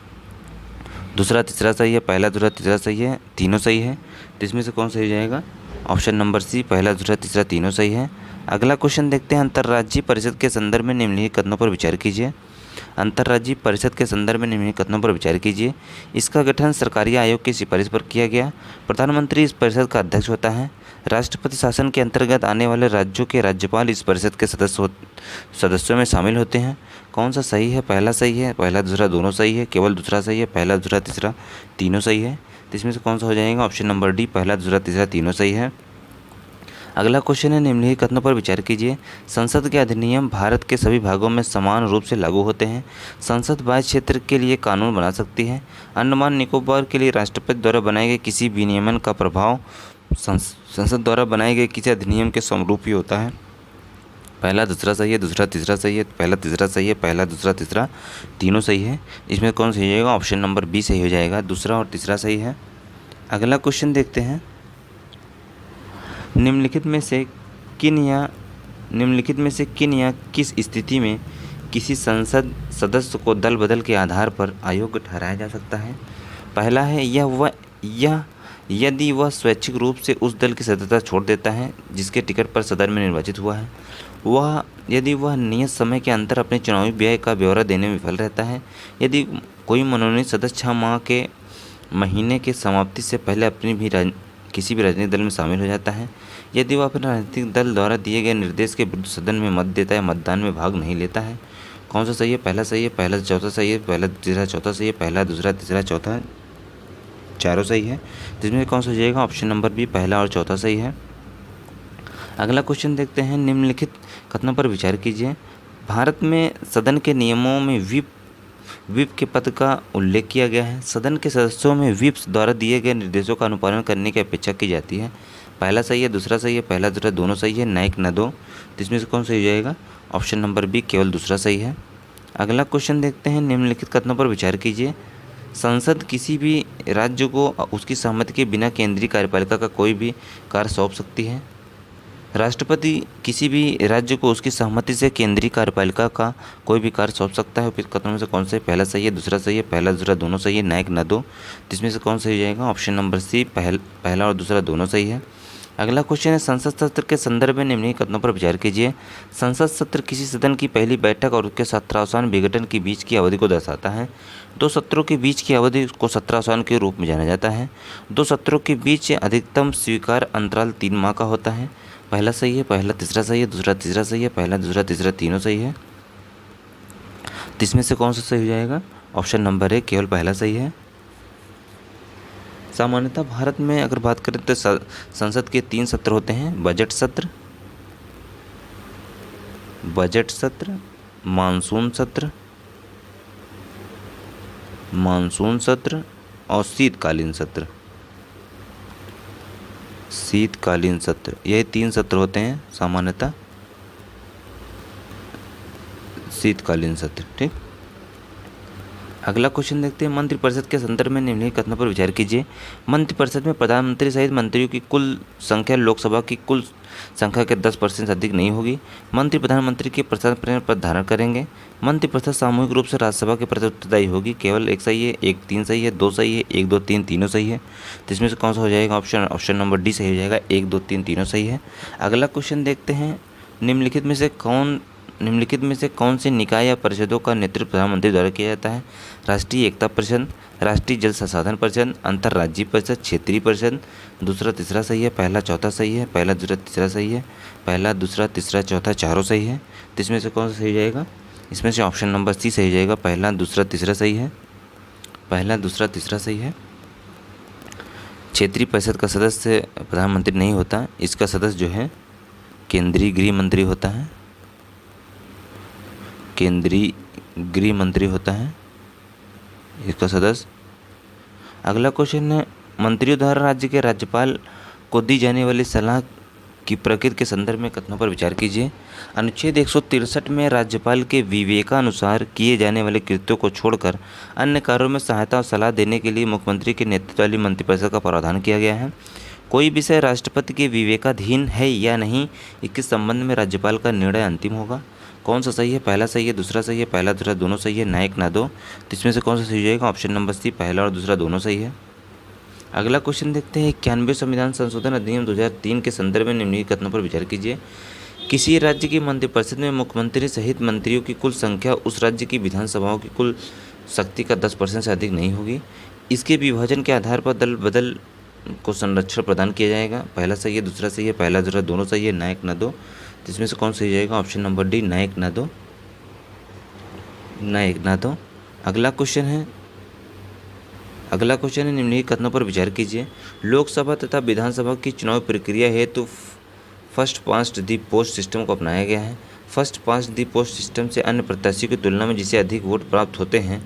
दूसरा तीसरा सही है, पहला दूसरा तीसरा सही है, तीनों सही है। तो इसमें से कौन सही हो जाएगा? ऑप्शन नंबर सी पहला दूसरा तीसरा तीनों सही है। अगला क्वेश्चन देखते हैं, अंतर्राज्यीय परिषद के संदर्भ में निम्नलिखित कथनों पर विचार कीजिए। अंतर्राज्यीय परिषद के संदर्भ में निम्नलिखित कथनों पर विचार कीजिए। इसका गठन सरकारी आयोग की सिफारिश पर किया गया। प्रधानमंत्री इस परिषद का अध्यक्ष होता है। राष्ट्रपति शासन के अंतर्गत आने वाले राज्यों के राज्यपाल इस परिषद के सदस्यों में शामिल होते हैं। कौन सा सही है? पहला सही है, पहला दूसरा दोनों सही है, केवल दूसरा सही है, पहला दूसरा तीसरा तीनों सही है। तो इसमें से कौन सा हो जाएगा? ऑप्शन नंबर डी पहला दूसरा तीसरा तीनों सही है। अगला क्वेश्चन है, निम्नलिखित कथनों पर विचार कीजिए। संसद के अधिनियम भारत के सभी भागों में समान रूप से लागू होते हैं। संसद बाह्य क्षेत्र के लिए कानून बना सकती है। अंडमान निकोबार के लिए राष्ट्रपति द्वारा बनाए गए किसी विनियमन का प्रभाव संसद द्वारा बनाए गए किसी अधिनियम के समरूप ही होता है। पहला दूसरा सही है, दूसरा तीसरा सही है, पहला तीसरा सही है, पहला दूसरा तीसरा तीनों सही है। इसमें कौन सही हो जाएगा? ऑप्शन नंबर बी सही हो जाएगा, दूसरा और तीसरा सही है। अगला क्वेश्चन देखते हैं, निम्नलिखित में से किन या किस स्थिति में किसी संसद सदस्य को दल बदल के आधार पर अयोग्य ठहराया जा सकता है? पहला है यह यदि वह स्वैच्छिक रूप से उस दल की सदस्यता छोड़ देता है जिसके टिकट पर सदन में निर्वाचित हुआ है, यदि वह नियत समय के अंदर अपने चुनावी व्यय का ब्यौरा देने में विफल रहता है, यदि कोई मनोनीत सदस्य 6 माह के महीने के समाप्ति से पहले किसी भी राजनीतिक दल में शामिल हो जाता है, यदि वह अपने राजनीतिक दल द्वारा दिए गए निर्देश के विरुद्ध सदन में मत देता है, मतदान में भाग नहीं लेता है। कौन सा सही है? पहला सही है, पहला चौथा सही है, पहला तीसरा चौथा सही है, पहला दूसरा तीसरा चौथा चारों सही है। जिसमें कौन सा हो जाएगा? ऑप्शन नंबर बी पहला और चौथा सही है। अगला क्वेश्चन देखते हैं, निम्नलिखित कथनों पर विचार कीजिए। भारत में सदन के नियमों में व्हिप के पद का उल्लेख किया गया है। सदन के सदस्यों में व्हिप्स द्वारा दिए गए निर्देशों का अनुपालन करने की अपेक्षा की जाती है। पहला सही है, दूसरा सही है, पहला दूसरा दोनों सही है, ना एक ना दो। तो इसमें से कौन सही हो जाएगा? ऑप्शन नंबर बी केवल दूसरा सही है। अगला क्वेश्चन देखते हैं, निम्नलिखित कथनों पर विचार कीजिए। संसद किसी भी राज्य को उसकी सहमति के बिना केंद्रीय कार्यपालिका का कोई भी कार्य सौंप सकती है। राष्ट्रपति किसी भी राज्य को उसकी सहमति से केंद्रीय कार्यपालिका का कोई भी कार्य सौंप सकता है। उपयुक्त कथनों में से कौन सा है? पहला सही है, दूसरा सही है, पहला दूसरा दोनों सही है, ना एक ना दो। तो इसमें से कौन सही हो जाएगा? ऑप्शन नंबर सी पहला और दूसरा दोनों सही है। अगला क्वेश्चन है, संसद सत्र के संदर्भ में निम्नलिखित कथनों पर विचार कीजिए। संसद सत्र किसी सदन की पहली बैठक और उसके सत्रावसान विघटन के बीच की अवधि को दर्शाता है। 2 सत्रों के बीच की अवधि को सत्रावसान के रूप में जाना जाता है। 2 सत्रों के बीच अधिकतम स्वीकार अंतराल 3 माह का होता है। पहला सही है, पहला तीसरा सही है, दूसरा तीसरा सही है, पहला दूसरा तीसरा तीनों सही है। तो इसमें से कौन सा सही हो जाएगा? ऑप्शन नंबर ए केवल पहला सही है। सामान्यतः भारत में अगर बात करें तो संसद के 3 सत्र होते हैं, बजट सत्र, मानसून सत्र मानसून सत्र और शीतकालीन सत्र। शीतकालीन सत्र, यही 3 सत्र होते हैं सामान्यतः, शीतकालीन सत्र। ठीक, अगला क्वेश्चन देखते हैं। मंत्रिपरिषद के संदर्भ में निम्नलिखित कथनों पर विचार कीजिए। मंत्रिपरिषद में प्रधानमंत्री सहित मंत्रियों की कुल संख्या लोकसभा की कुल संख्या के 10% से अधिक नहीं होगी। मंत्री प्रधानमंत्री के प्रशासन पद धारण करेंगे। मंत्रिपरिषद सामूहिक रूप से राज्यसभा के प्रति उत्तरदायी होगी। केवल एक सही है, एक 3 सही है, 2 सही है, 1 2 3 तीनों सही है। तो इसमें से कौन सा हो जाएगा? ऑप्शन नंबर डी सही हो जाएगा, 1 2 3 तीनों सही है। अगला क्वेश्चन देखते हैं। निम्नलिखित में से कौन से निकाय या परिषदों का नेतृत्व प्रधानमंत्री द्वारा किया जाता है? राष्ट्रीय एकता परिषद, राष्ट्रीय जल संसाधन परिषद, अंतर्राज्यीय परिषद, क्षेत्रीय परिषद। दूसरा तीसरा सही है, पहला चौथा सही है, पहला दूसरा तीसरा सही है, पहला दूसरा तीसरा चौथा चारों सही है। तो इसमें से कौन सा सही जाएगा? इसमें से ऑप्शन नंबर सी सही जाएगा, पहला दूसरा तीसरा सही है, पहला दूसरा तीसरा सही है। क्षेत्रीय परिषद का सदस्य प्रधानमंत्री नहीं होता, इसका सदस्य जो है केंद्रीय गृह मंत्री होता है, केंद्रीय गृह मंत्री होता है इसका सदस्य। अगला क्वेश्चन है। मंत्रियों द्वारा राज्य के राज्यपाल को दी जाने वाली सलाह की प्रकृति के संदर्भ में कथनों पर विचार कीजिए। अनुच्छेद 163 में राज्यपाल के विवेकानुसार किए जाने वाले कृत्यों को छोड़कर अन्य कार्यों में सहायता और सलाह देने के लिए मुख्यमंत्री के नेतृत्व वाली मंत्रिपरिषद का प्रावधान किया गया है। कोई विषय राष्ट्रपति के विवेकाधीन है या नहीं, इसके संबंध में राज्यपाल का निर्णय अंतिम होगा। कौन सा सही है? पहला सही है, दूसरा सही है, पहला दूसरा दोनों सही है, ना एक ना दो। तो इसमें से कौन सा सही हो जाएगा? ऑप्शन नंबर सी, पहला और दूसरा दोनों सही है। अगला क्वेश्चन देखते हैं। 91 संविधान संशोधन अधिनियम 2003 के संदर्भ में निम्नलिखित कथनों पर विचार कीजिए। किसी राज्य की मंत्रिपरिषद में मुख्यमंत्री सहित मंत्रियों की कुल संख्या उस राज्य की विधानसभाओं की कुल शक्ति का 10% से अधिक नहीं होगी। इसके विभाजन के आधार पर दल बदल को संरक्षण प्रदान किया जाएगा। पहला सही है, दूसरा सही है, पहला दूसरा दोनों सही है, ना एक ना दो। तो इसमें से कौन सही जाएगा? ऑप्शन नंबर डी, ना एक ना दो, ना एक ना दो। अगला क्वेश्चन है निम्नलिखित कथनों पर विचार कीजिए। लोकसभा तथा विधानसभा की चुनाव प्रक्रिया हेतु first past the post system को अपनाया गया है। First past the post system से अन्य प्रत्याशियों की तुलना में जिसे अधिक वोट प्राप्त होते हैं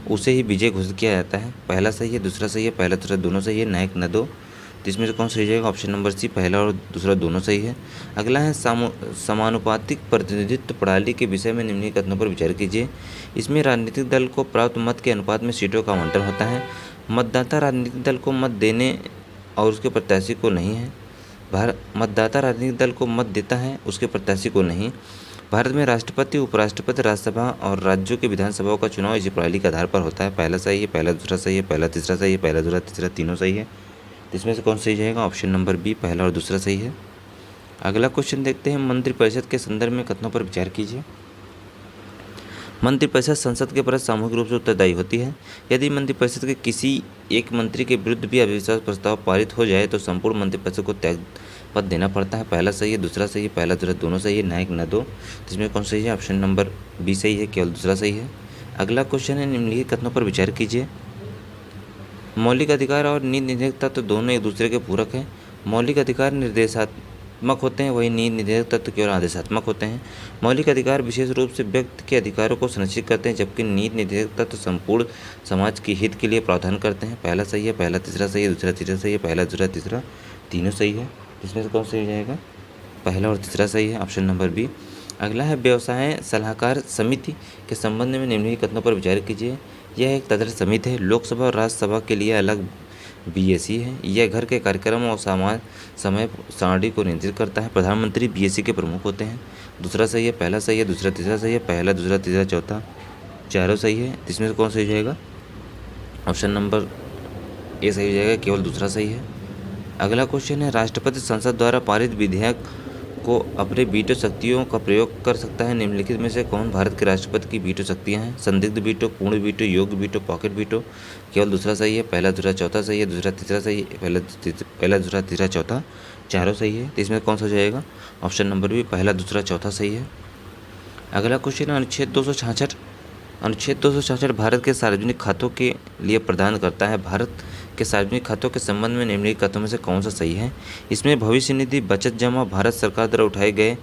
उसे ही विजय घोषित किया जाता है। पहला सही है, दूसरा सही है, पहला दूसरा दोनों सही है, ना एक ना दो। तो इसमें से कौन सही जाएगा? ऑप्शन नंबर सी, पहला और दूसरा दोनों सही है। अगला है समानुपातिक प्रतिनिधित्व प्रणाली के विषय में निम्नलिखित कथनों पर विचार कीजिए। इसमें राजनीतिक दल को प्राप्त मत के अनुपात में सीटों का आवंटन होता है। मतदाता राजनीतिक दल को मत देने और उसके प्रत्याशी को नहीं है। मतदाता राजनीतिक दल को मत देता है, उसके प्रत्याशी को नहीं। भारत में राष्ट्रपति, उपराष्ट्रपति, राज्यसभा और राज्यों के विधानसभाओं का चुनाव इसी प्रणाली के आधार पर होता है। पहला सही है, पहला दूसरा सही है, पहला तीसरा सही है, पहला दूसरा तीसरा तीनों सही है। इसमें से कौन सही जाएगा? ऑप्शन नंबर बी, पहला और दूसरा सही है। अगला क्वेश्चन देखते हैं। मंत्रिपरिषद के संदर्भ में कथनों पर विचार कीजिए। मंत्रिपरिषद संसद के प्रति सामूहिक रूप से उत्तरदायी होती है। यदि मंत्रिपरिषद के किसी एक मंत्री के विरुद्ध भी अविश्वास प्रस्ताव पारित हो जाए तो संपूर्ण मंत्रिपरिषद को त्याग पद देना पड़ता है। पहला सही है, दूसरा सही है, पहला दूसरा दोनों सही है, ना एक ना दो। तो इसमें कौन सही है? ऑप्शन नंबर बी सही है, केवल दूसरा सही है। अगला क्वेश्चन है। निम्नलिखित कथनों पर विचार कीजिए। मौलिक अधिकार और नीति निर्देशक तत्व दोनों एक दूसरे के पूरक हैं। मौलिक अधिकार निर्देशात्मक होते हैं, वही नीति निर्देशक तत्व केवल आदेशात्मक होते हैं। मौलिक अधिकार विशेष रूप से व्यक्ति के अधिकारों को सुनिश्चित करते हैं, जबकि नीति निर्देशक तत्व संपूर्ण समाज के हित के लिए प्रावधान करते हैं। पहला सही है, पहला तीसरा सही है, दूसरा तीसरा सही है, पहला दूसरा तीसरा तीनों सही है। इसमें से कौन सही हो जाएगा? पहला और तीसरा सही है, ऑप्शन नंबर बी। अगला है। व्यवसाय सलाहकार समिति के संबंध में निम्नलिखित कथनों पर विचार कीजिए। यह एक तंत्र समिति है। लोकसभा और राज्यसभा के लिए अलग बीएसी है। यह घर के कार्यक्रम और समय सारणी को नियंत्रित करता है। प्रधानमंत्री बीएसी के प्रमुख होते हैं। दूसरा सही है, पहला सही है, दूसरा तीसरा सही है, पहला दूसरा तीसरा चौथा चारों सही है। इसमें से कौन सही हो जाएगा? ऑप्शन नंबर ए सही हो जाएगा, केवल दूसरा सही है। अगला क्वेश्चन है। राष्ट्रपति संसद द्वारा पारित विधेयक को अपने वीटो शक्तियों का प्रयोग कर सकता है। निम्नलिखित में से कौन भारत के राष्ट्रपति की वीटो शक्तियां हैं? संदिग्ध वीटो, पूर्ण वीटो, योग्य वीटो, पॉकेट वीटो। केवल दूसरा सही है, पहला दूसरा चौथा सही है, दूसरा तीसरा सही है, पहला दूसरा तीसरा चौथा चारों सही है। तो इसमें कौन सा हो जाएगा? ऑप्शन नंबर बी, पहला दूसरा चौथा सही है। अगला क्वेश्चन है। अनुच्छेद 266 भारत के सार्वजनिक खातों के लिए प्रदान करता है। भारत के सार्वजनिक खातों के संबंध में निम्नलिखित कथनों में से कौन सा सही है? इसमें भविष्य निधि, बचत जमा, भारत सरकार द्वारा उठाए गए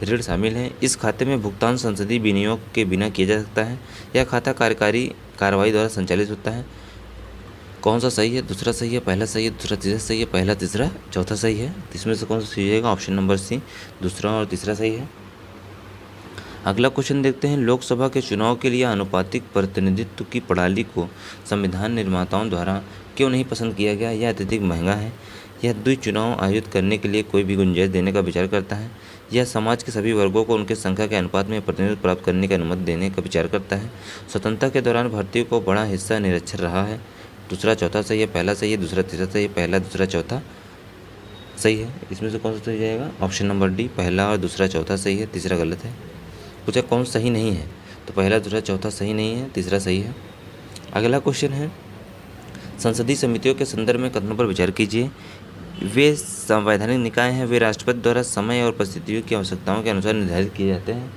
ऋण शामिल हैं। इस खाते में भुगतान संसदीय विनियोग के बिना किया जा सकता है। यह खाता कार्यकारी कार्रवाई द्वारा संचालित होता है। कौन सा सही है? दूसरा सही है, पहला सही है, दूसरा तीसरा सही है, पहला तीसरा चौथा सही है। इसमें से कौन सा सही हो जाएगा? ऑप्शन नंबर सी, दूसरा और तीसरा सही है। अगला क्वेश्चन देखते हैं। लोकसभा के चुनाव के लिए आनुपातिक प्रतिनिधित्व की प्रणाली को संविधान निर्माताओं द्वारा क्यों नहीं पसंद किया गया? यह अत्यधिक महंगा है। यह द्वि चुनाव आयोजित करने के लिए कोई भी गुंजाइश देने का विचार करता है। यह समाज के सभी वर्गों को उनके संख्या के अनुपात में प्रतिनिधित्व प्राप्त करने की अनुमति देने का विचार करता है। स्वतंत्रता के दौरान भारतीयों को बड़ा हिस्सा निरक्षर रहा है। दूसरा चौथा सही है, पहला सही है, दूसरा तीसरा सही है, पहला दूसरा चौथा सही है। इसमें से कौन सा सही जाएगा? ऑप्शन नंबर डी, पहला और दूसरा चौथा सही है, तीसरा गलत है। पूछा कौन सही नहीं है, तो पहला दूसरा चौथा सही नहीं है, तीसरा सही है। अगला क्वेश्चन है, संसदीय समितियों के संदर्भ में कथनों पर विचार कीजिए। वे संवैधानिक निकाय हैं। वे राष्ट्रपति द्वारा समय और परिस्थितियों की आवश्यकताओं के अनुसार निर्धारित किए जाते हैं।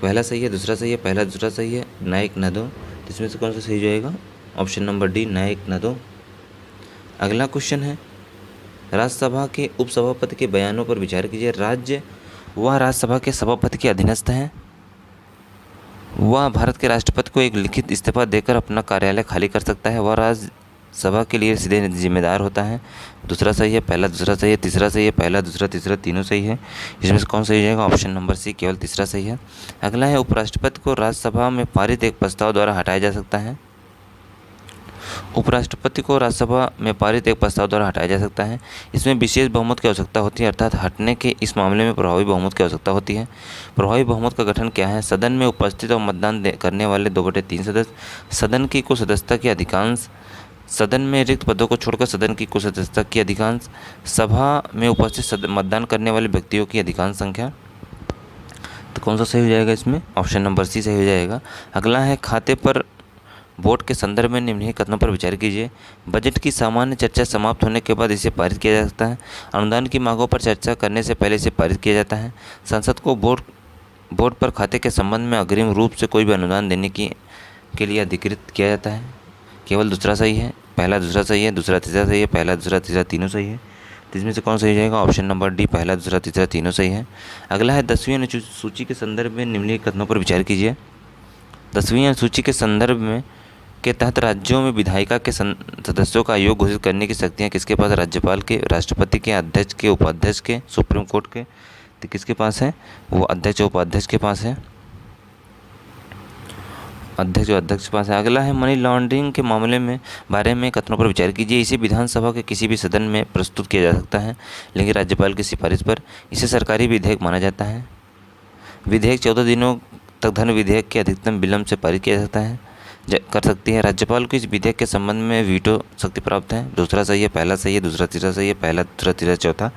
पहला सही है, दूसरा सही है, पहला दूसरा सही है, न एक न दो। इसमें से कौन सा सही जाएगा? ऑप्शन नंबर डी, न एक न दो। अगला क्वेश्चन है, राज्यसभा के उपसभापति के बयानों पर विचार कीजिए। वह राज्यसभा के सभापति के अधीनस्थ हैं। वह भारत के राष्ट्रपति को एक लिखित इस्तीफा देकर अपना कार्यालय खाली कर सकता है। वह राज्यसभा के लिए सीधे जिम्मेदार होता है। दूसरा सही है, पहला दूसरा सही है, तीसरा सही है, पहला दूसरा तीसरा तीनों सही है। इसमें से कौन सही हो जाएगा? ऑप्शन नंबर सी, केवल तीसरा सही है। अगला है, उपराष्ट्रपति को राज्यसभा में पारित एक प्रस्ताव द्वारा हटाया जा सकता है। उपराष्ट्रपति को राज्यसभा में पारित एक प्रस्ताव द्वारा हटाया जा सकता है। इसमें विशेष बहुमत की आवश्यकता होती है, अर्थात हटने के इस मामले में प्रभावी बहुमत की आवश्यकता होती है। प्रभावी बहुमत का गठन क्या है? सदन में उपस्थित और मतदान करने वाले 2/3 सदस्य, सदन की कुल सदस्यता की अधिकांश, सदन में रिक्त पदों को छोड़कर सदन की कुल सदस्यता की अधिकांश, सभा में उपस्थित मतदान करने वाले व्यक्तियों की अधिकांश संख्या। तो कौन सा सही हो जाएगा इसमें? ऑप्शन नंबर सी सही हो जाएगा। अगला है, खाते पर वोट के संदर्भ में निम्नलिखित कथनों पर विचार कीजिए। बजट की सामान्य चर्चा समाप्त होने के बाद इसे पारित किया जा सकता है। अनुदान की मांगों पर चर्चा करने से पहले इसे पारित किया जाता है। संसद को वोट पर खाते के संबंध में अग्रिम रूप से कोई भी अनुदान देने के लिए अधिकृत किया जाता है। केवल दूसरा सही है, पहला दूसरा सही है, दूसरा तीसरा सही है, पहला दूसरा तीसरा तीनों सही है। तो इसमें से कौन सही जाएगा? ऑप्शन नंबर डी, पहला दूसरा तीसरा तीनों सही है। अगला है, 10वीं अनुसूची के संदर्भ में निम्नलिखित कथनों पर विचार कीजिए। 10वीं अनुसूची के संदर्भ में के तहत राज्यों में विधायिका के सदस्यों का आयोग घोषित करने की शक्तियाँ किसके पास? राज्यपाल के, राष्ट्रपति के, अध्यक्ष के, उपाध्यक्ष के, सुप्रीम कोर्ट के। तो किसके पास है? वो अध्यक्ष और उपाध्यक्ष के पास है। अध्यक्ष और अध्यक्ष के पास है। अगला है, मनी लॉन्ड्रिंग के मामले में बारे में कथनों पर विचार कीजिए। इसे विधानसभा के किसी भी सदन में प्रस्तुत किया जा सकता है, लेकिन राज्यपाल की सिफारिश पर। इसे सरकारी विधेयक माना जाता है। विधेयक 14 दिनों तक धन विधेयक के अधिकतम विलंब से पारित किया जा सकता है कर सकती है। राज्यपाल को इस विधेयक के संबंध में वीटो शक्ति प्राप्त है। दूसरा सही है, पहला सही है, दूसरा तीसरा सही है, पहला दूसरा तीसरा चौथा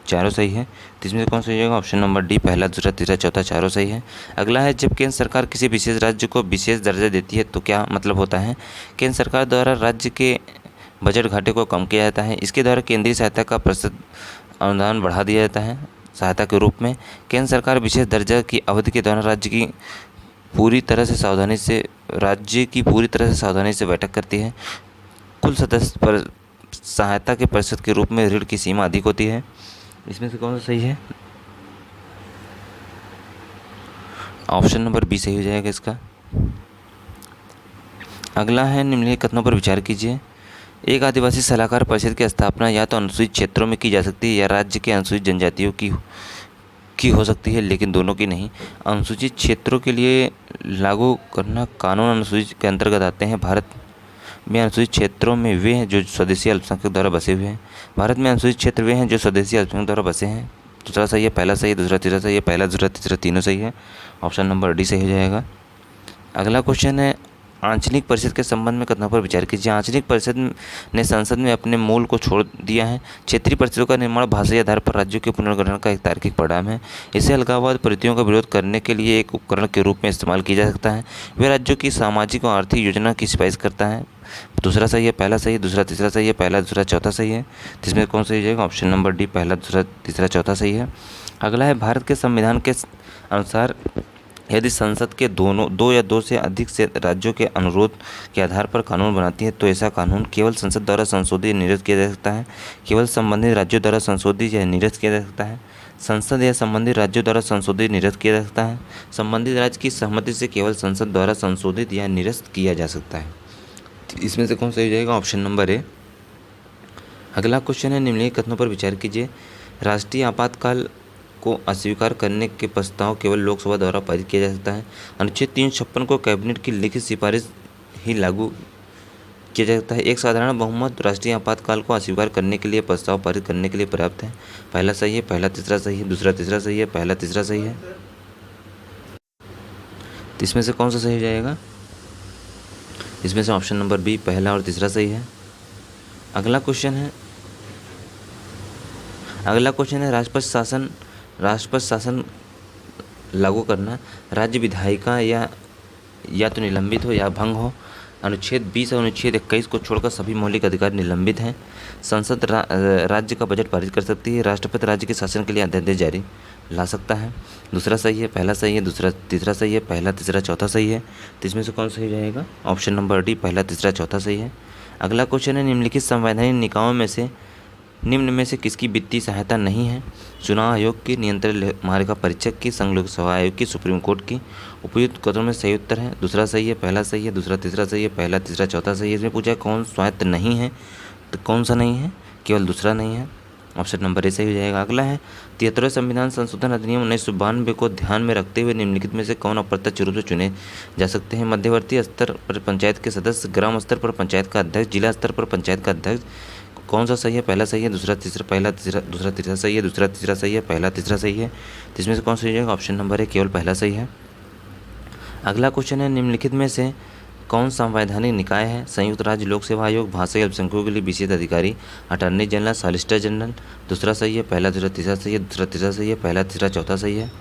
चारों सही है। तो इसमें से कौन सही होगा? ऑप्शन नंबर डी, पहला दूसरा तीसरा चौथा चारों सही है। अगला है, जब केंद्र सरकार किसी विशेष राज्य को विशेष दर्जा देती है तो क्या मतलब होता है? केंद्र सरकार द्वारा राज्य के बजट घाटे को कम किया जाता है। इसके द्वारा केंद्रीय सहायता का प्रतिशत अनुदान बढ़ा दिया जाता है सहायता के रूप में। केंद्र सरकार विशेष दर्जा की अवधि के दौरान राज्य की पूरी तरह से सावधानी से बैठक करती है। कुल सदस्य पर सहायता के प्रतिशत के रूप में ऋण की सीमा अधिक होती है। इसमें से कौन सा सही है? ऑप्शन नंबर बी सही हो जाएगा इसका। अगला है, निम्नलिखित कथनों पर विचार कीजिए। एक आदिवासी सलाहकार परिषद की स्थापना या तो अनुसूचित क्षेत्रों में की जा सकती है या राज्य के अनुसूचित जनजातियों की हो सकती है, लेकिन दोनों की नहीं। अनुसूचित क्षेत्रों के लिए लागू करना कानून अनुसूचित के अंतर्गत आते हैं। भारत में अनुसूचित क्षेत्रों में वे हैं जो स्वदेशी अल्पसंख्यक द्वारा बसे हुए हैं। भारत में अनुसूचित क्षेत्र वे हैं जो स्वदेशी अल्पसंख्यक द्वारा बसे हैं। दूसरा सही है, पहला सही है, दूसरा तीसरा सही है, पहला दूसरा तीसरा तीनों सही है। ऑप्शन नंबर डी सही हो जाएगा। अगला क्वेश्चन है, आंचलिक परिषद के संबंध में कथनों पर विचार कीजिए। आंचलिक परिषद ने संसद में अपने मूल को छोड़ दिया है। क्षेत्रीय परिषदों का निर्माण भाषाई आधार पर राज्यों के पुनर्गठन का एक तार्किक परिणाम है। इसे अलगाववाद प्रवृत्तियों का विरोध करने के लिए एक उपकरण के रूप में इस्तेमाल किया जा सकता है। वे राज्यों की सामाजिक और आर्थिक योजना की सिफारिश करता है। दूसरा सही है, पहला सही है, दूसरा तीसरा सही है, पहला दूसरा चौथा सही है। जिसमें कौन सही हो जाएगा? ऑप्शन नंबर डी, पहला दूसरा तीसरा चौथा सही है। अगला है, भारत के संविधान के अनुसार यदि संसद के दो या दो से अधिक से राज्यों के अनुरोध के आधार पर कानून बनाती है तो ऐसा कानून केवल संसद द्वारा संशोधित या निरस्त किया जा सकता है। केवल संबंधित राज्यों द्वारा संशोधित या निरस्त किया जा सकता है। संसद या संबंधित राज्यों द्वारा संशोधित निरस्त किया जा सकता है। संबंधित राज्य की सहमति से केवल संसद द्वारा संशोधित या निरस्त किया जा सकता है। इसमें से कौन सा हो जाएगा? Option number A. अगला क्वेश्चन है, निम्नलिखित कथनों पर विचार कीजिए। राष्ट्रीय आपातकाल को अस्वीकार करने के प्रस्ताव केवल लोकसभा द्वारा पारित किया जा सकता है। अनुच्छेद 356 को कैबिनेट की लिखित सिफारिश ही लागू किया जा सकता है। एक साधारण बहुमत राष्ट्रीय आपातकाल को अस्वीकार करने के लिए प्रस्ताव पारित करने के लिए पर्याप्त है। पहला सही है, पहला तीसरा सही है, दूसरा तीसरा सही है, पहला तीसरा सही है। तो इसमें से कौन सा सही हो जाएगा? इसमें से ऑप्शन नंबर बी, पहला और तीसरा सही है। अगला क्वेश्चन है राष्ट्रपति शासन लागू करना राज्य विधायिका या तो निलंबित हो या भंग हो। अनुच्छेद 20 और अनुच्छेद 21 को छोड़कर सभी मौलिक अधिकार निलंबित हैं। संसद राज्य का बजट पारित कर सकती है। राष्ट्रपति राज्य के शासन के लिए अध्यादेश जारी ला सकता है। दूसरा सही है, पहला सही है, दूसरा तीसरा सही है, पहला तीसरा चौथा सही है। तो इसमें से कौन सही जाएगा? ऑप्शन नंबर डी, पहला तीसरा चौथा सही है। अगला क्वेश्चन है, निम्नलिखित संवैधानिक निकायों में से निम्न में से किसकी वित्तीय सहायता नहीं है? चुनाव आयोग की, नियंत्रण महालेखा परीक्षक की, संघ लोक सेवा आयोग की, सुप्रीम कोर्ट की। उपयुक्त कथनों में सही उत्तर है। दूसरा सही है, पहला सही है, दूसरा तीसरा सही है, पहला तीसरा चौथा सही है। इसमें पूछा है कौन स्वायत्त नहीं है, तो कौन सा नहीं है? केवल दूसरा नहीं है। ऑप्शन नंबर ए सही हो जाएगा। अगला है, 73वें संविधान संशोधन अधिनियम 1992 को ध्यान में रखते हुए निम्नलिखित में से कौन अप्रत्यक्ष रूप से चुने जा सकते हैं? मध्यवर्ती स्तर पर पंचायत के सदस्य, ग्राम स्तर पर पंचायत का अध्यक्ष, जिला स्तर पर पंचायत का अध्यक्ष। कौन सा सही है? पहला सही है, दूसरा तीसरा, पहला तीसरा, दूसरा तीसरा सही है, दूसरा तीसरा सही है, पहला तीसरा सही है। तो इसमें से कौन सा हो जाएगा? ऑप्शन नंबर ए, केवल पहला सही है। अगला क्वेश्चन है, निम्नलिखित में से कौन संवैधानिक निकाय है? संयुक्त राज्य लोक सेवा आयोग, भाषाई अल्पसंख्यकों के लिए विशेष अधिकारी, अटॉर्नी जनरल, सॉलिसिटर जनरल। दूसरा सही है, पहला दूसरा तीसरा सही है, दूसरा तीसरा सही है, पहला तीसरा चौथा सही है।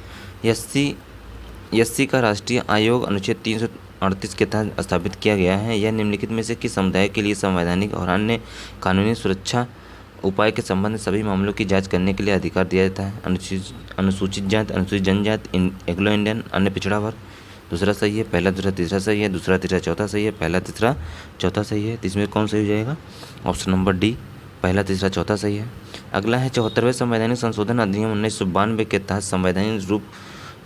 एससी का राष्ट्रीय आयोग अनुच्छेद 338 के तहत स्थापित किया गया है। यह निम्नलिखित में से किस समुदाय के लिए संवैधानिक और अन्य कानूनी सुरक्षा उपाय के संबंध में सभी मामलों की जांच करने के लिए अधिकार दिया जाता है? अनुसूचित जाति, अनुसूचित जनजाति, एंग्लो इंडियन, अन्य पिछड़ा वर्ग। दूसरा सही है, पहला दूसरा तीसरा सही है, दूसरा तीसरा चौथा सही है, पहला तीसरा चौथा सही है। तो इसमें कौन सही हो जाएगा? ऑप्शन नंबर डी, पहला तीसरा चौथा सही है। अगला है, 74वें संवैधानिक संशोधन अधिनियम 1992 के तहत संवैधानिक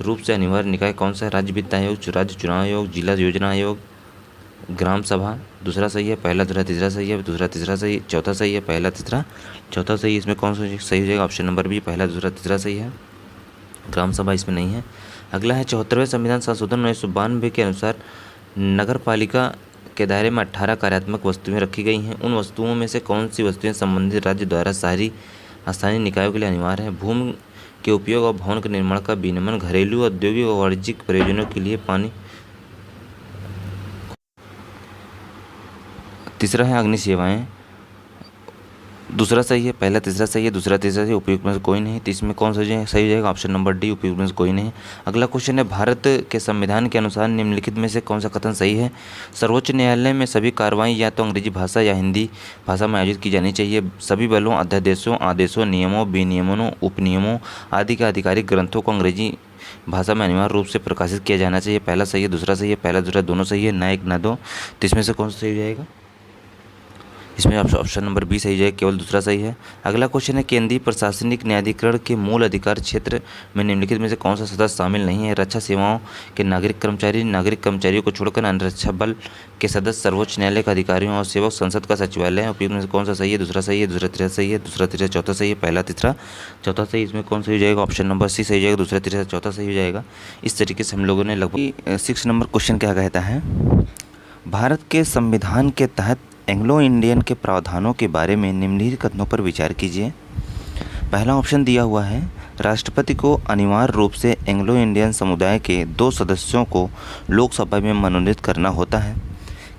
रूप से अनिवार्य निकाय कौन सा है? राज्य वित्त आयोग, राज्य चुनाव आयोग, जिला योजना आयोग, ग्राम सभा। दूसरा सही है, पहला दूसरा तीसरा सही है, दूसरा तीसरा सही, चौथा सही है, पहला तीसरा चौथा सही। इसमें कौन सा सही हो जाएगा? ऑप्शन नंबर बी, पहला दूसरा तीसरा सही है। ग्राम सभा इसमें नहीं है। अगला है, 74वें संविधान संशोधन 1992 के अनुसार नगर पालिका के दायरे में 18 कार्यात्मक वस्तुएं रखी गई हैं। उन वस्तुओं में से कौन सी वस्तुएं संबंधित राज्य द्वारा शहरी स्थानीय निकायों के लिए अनिवार्य है? भूमि के उपयोग और भवन के निर्माण का विनियमन, घरेलू, औद्योगिक और वाणिज्यिक प्रयोजनों के लिए पानी। तीसरा है, अग्नि सेवाएं। दूसरा सही है, पहला तीसरा सही है, दूसरा तीसरा सही, उपयुक्त में से कोई नहीं। तो इसमें कौन सा सही हो जाएगा? ऑप्शन नंबर डी, उपयुक्त में से कोई नहीं। अगला क्वेश्चन है, भारत के संविधान के अनुसार निम्नलिखित में से कौन सा कथन सही है? सर्वोच्च न्यायालय में सभी कार्रवाई या तो अंग्रेजी भाषा या हिंदी भाषा में आयोजित की जानी चाहिए। सभी बलों, अध्यादेशों, आदेशों, नियमों, विनियमनों, उपनियमों आदि के आधिकारिक ग्रंथों को अंग्रेजी भाषा में अनिवार्य रूप से प्रकाशित किया जाना चाहिए। पहला सही है, दूसरा सही है, पहला दूसरा दोनों सही है, ना एक ना दो। तो इसमें से कौन सा सही हो जाएगा? इसमें ऑप्शन नंबर बी सही जाएगा, केवल दूसरा सही है। अगला क्वेश्चन है, केंद्रीय प्रशासनिक न्यायाधिकरण के मूल अधिकार क्षेत्र में निम्नलिखित में से कौन सा सदस्य शामिल नहीं है? रक्षा सेवाओं के नागरिक कर्मचारियों को छोड़कर अन्य रक्षा बल के सदस्य, सर्वोच्च न्यायालय के अधिकारियों और सेवक, संसद का सचिवालय है। उपयुक्त में से कौन सा सही है? दूसरा सही है, दूसरा तीसरा सही है, दूसरा तीसरा चौथा सही है, पहला तीसरा चौथा सही। इसमें कौन सही हो जाएगा? ऑप्शन नंबर सी सही हो जाएगा, दूसरा तीसरा चौथा सही हो जाएगा। इस तरीके से हम लोगों ने लगभग 6 नंबर क्वेश्चन क्या कहता है, भारत के संविधान के तहत एंग्लो इंडियन के प्रावधानों के बारे में निम्नलिखित कथनों पर विचार कीजिए। पहला ऑप्शन दिया हुआ है, राष्ट्रपति को अनिवार्य रूप से एंग्लो इंडियन समुदाय के 2 सदस्यों को लोकसभा में मनोनीत करना होता है।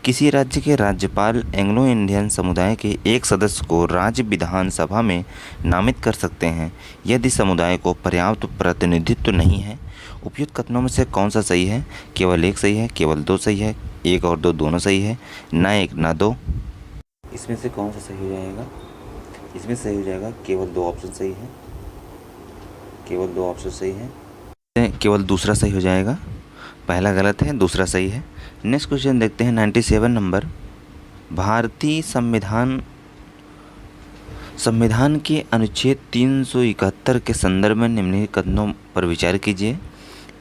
किसी राज्य के राज्यपाल एंग्लो इंडियन समुदाय के 1 सदस्य को राज्य विधानसभा में नामित कर सकते हैं यदि समुदाय को पर्याप्त प्रतिनिधित्व नहीं है। उपयुक्त कथनों में से कौन सा सही है? केवल 1 सही है, केवल 2 सही है, 1 और 2 दोनों सही है, ना 1 ना 2। इसमें से कौन सा सही हो जाएगा? इसमें सही हो जाएगा, केवल 2 ऑप्शन सही है, केवल 2 ऑप्शन सही है, केवल दूसरा सही हो जाएगा। पहला गलत है, दूसरा सही है। नेक्स्ट क्वेश्चन देखते हैं 97 नंबर, भारतीय संविधान के अनुच्छेद 371 के संदर्भ में निम्नलिखित कथनों पर विचार कीजिए।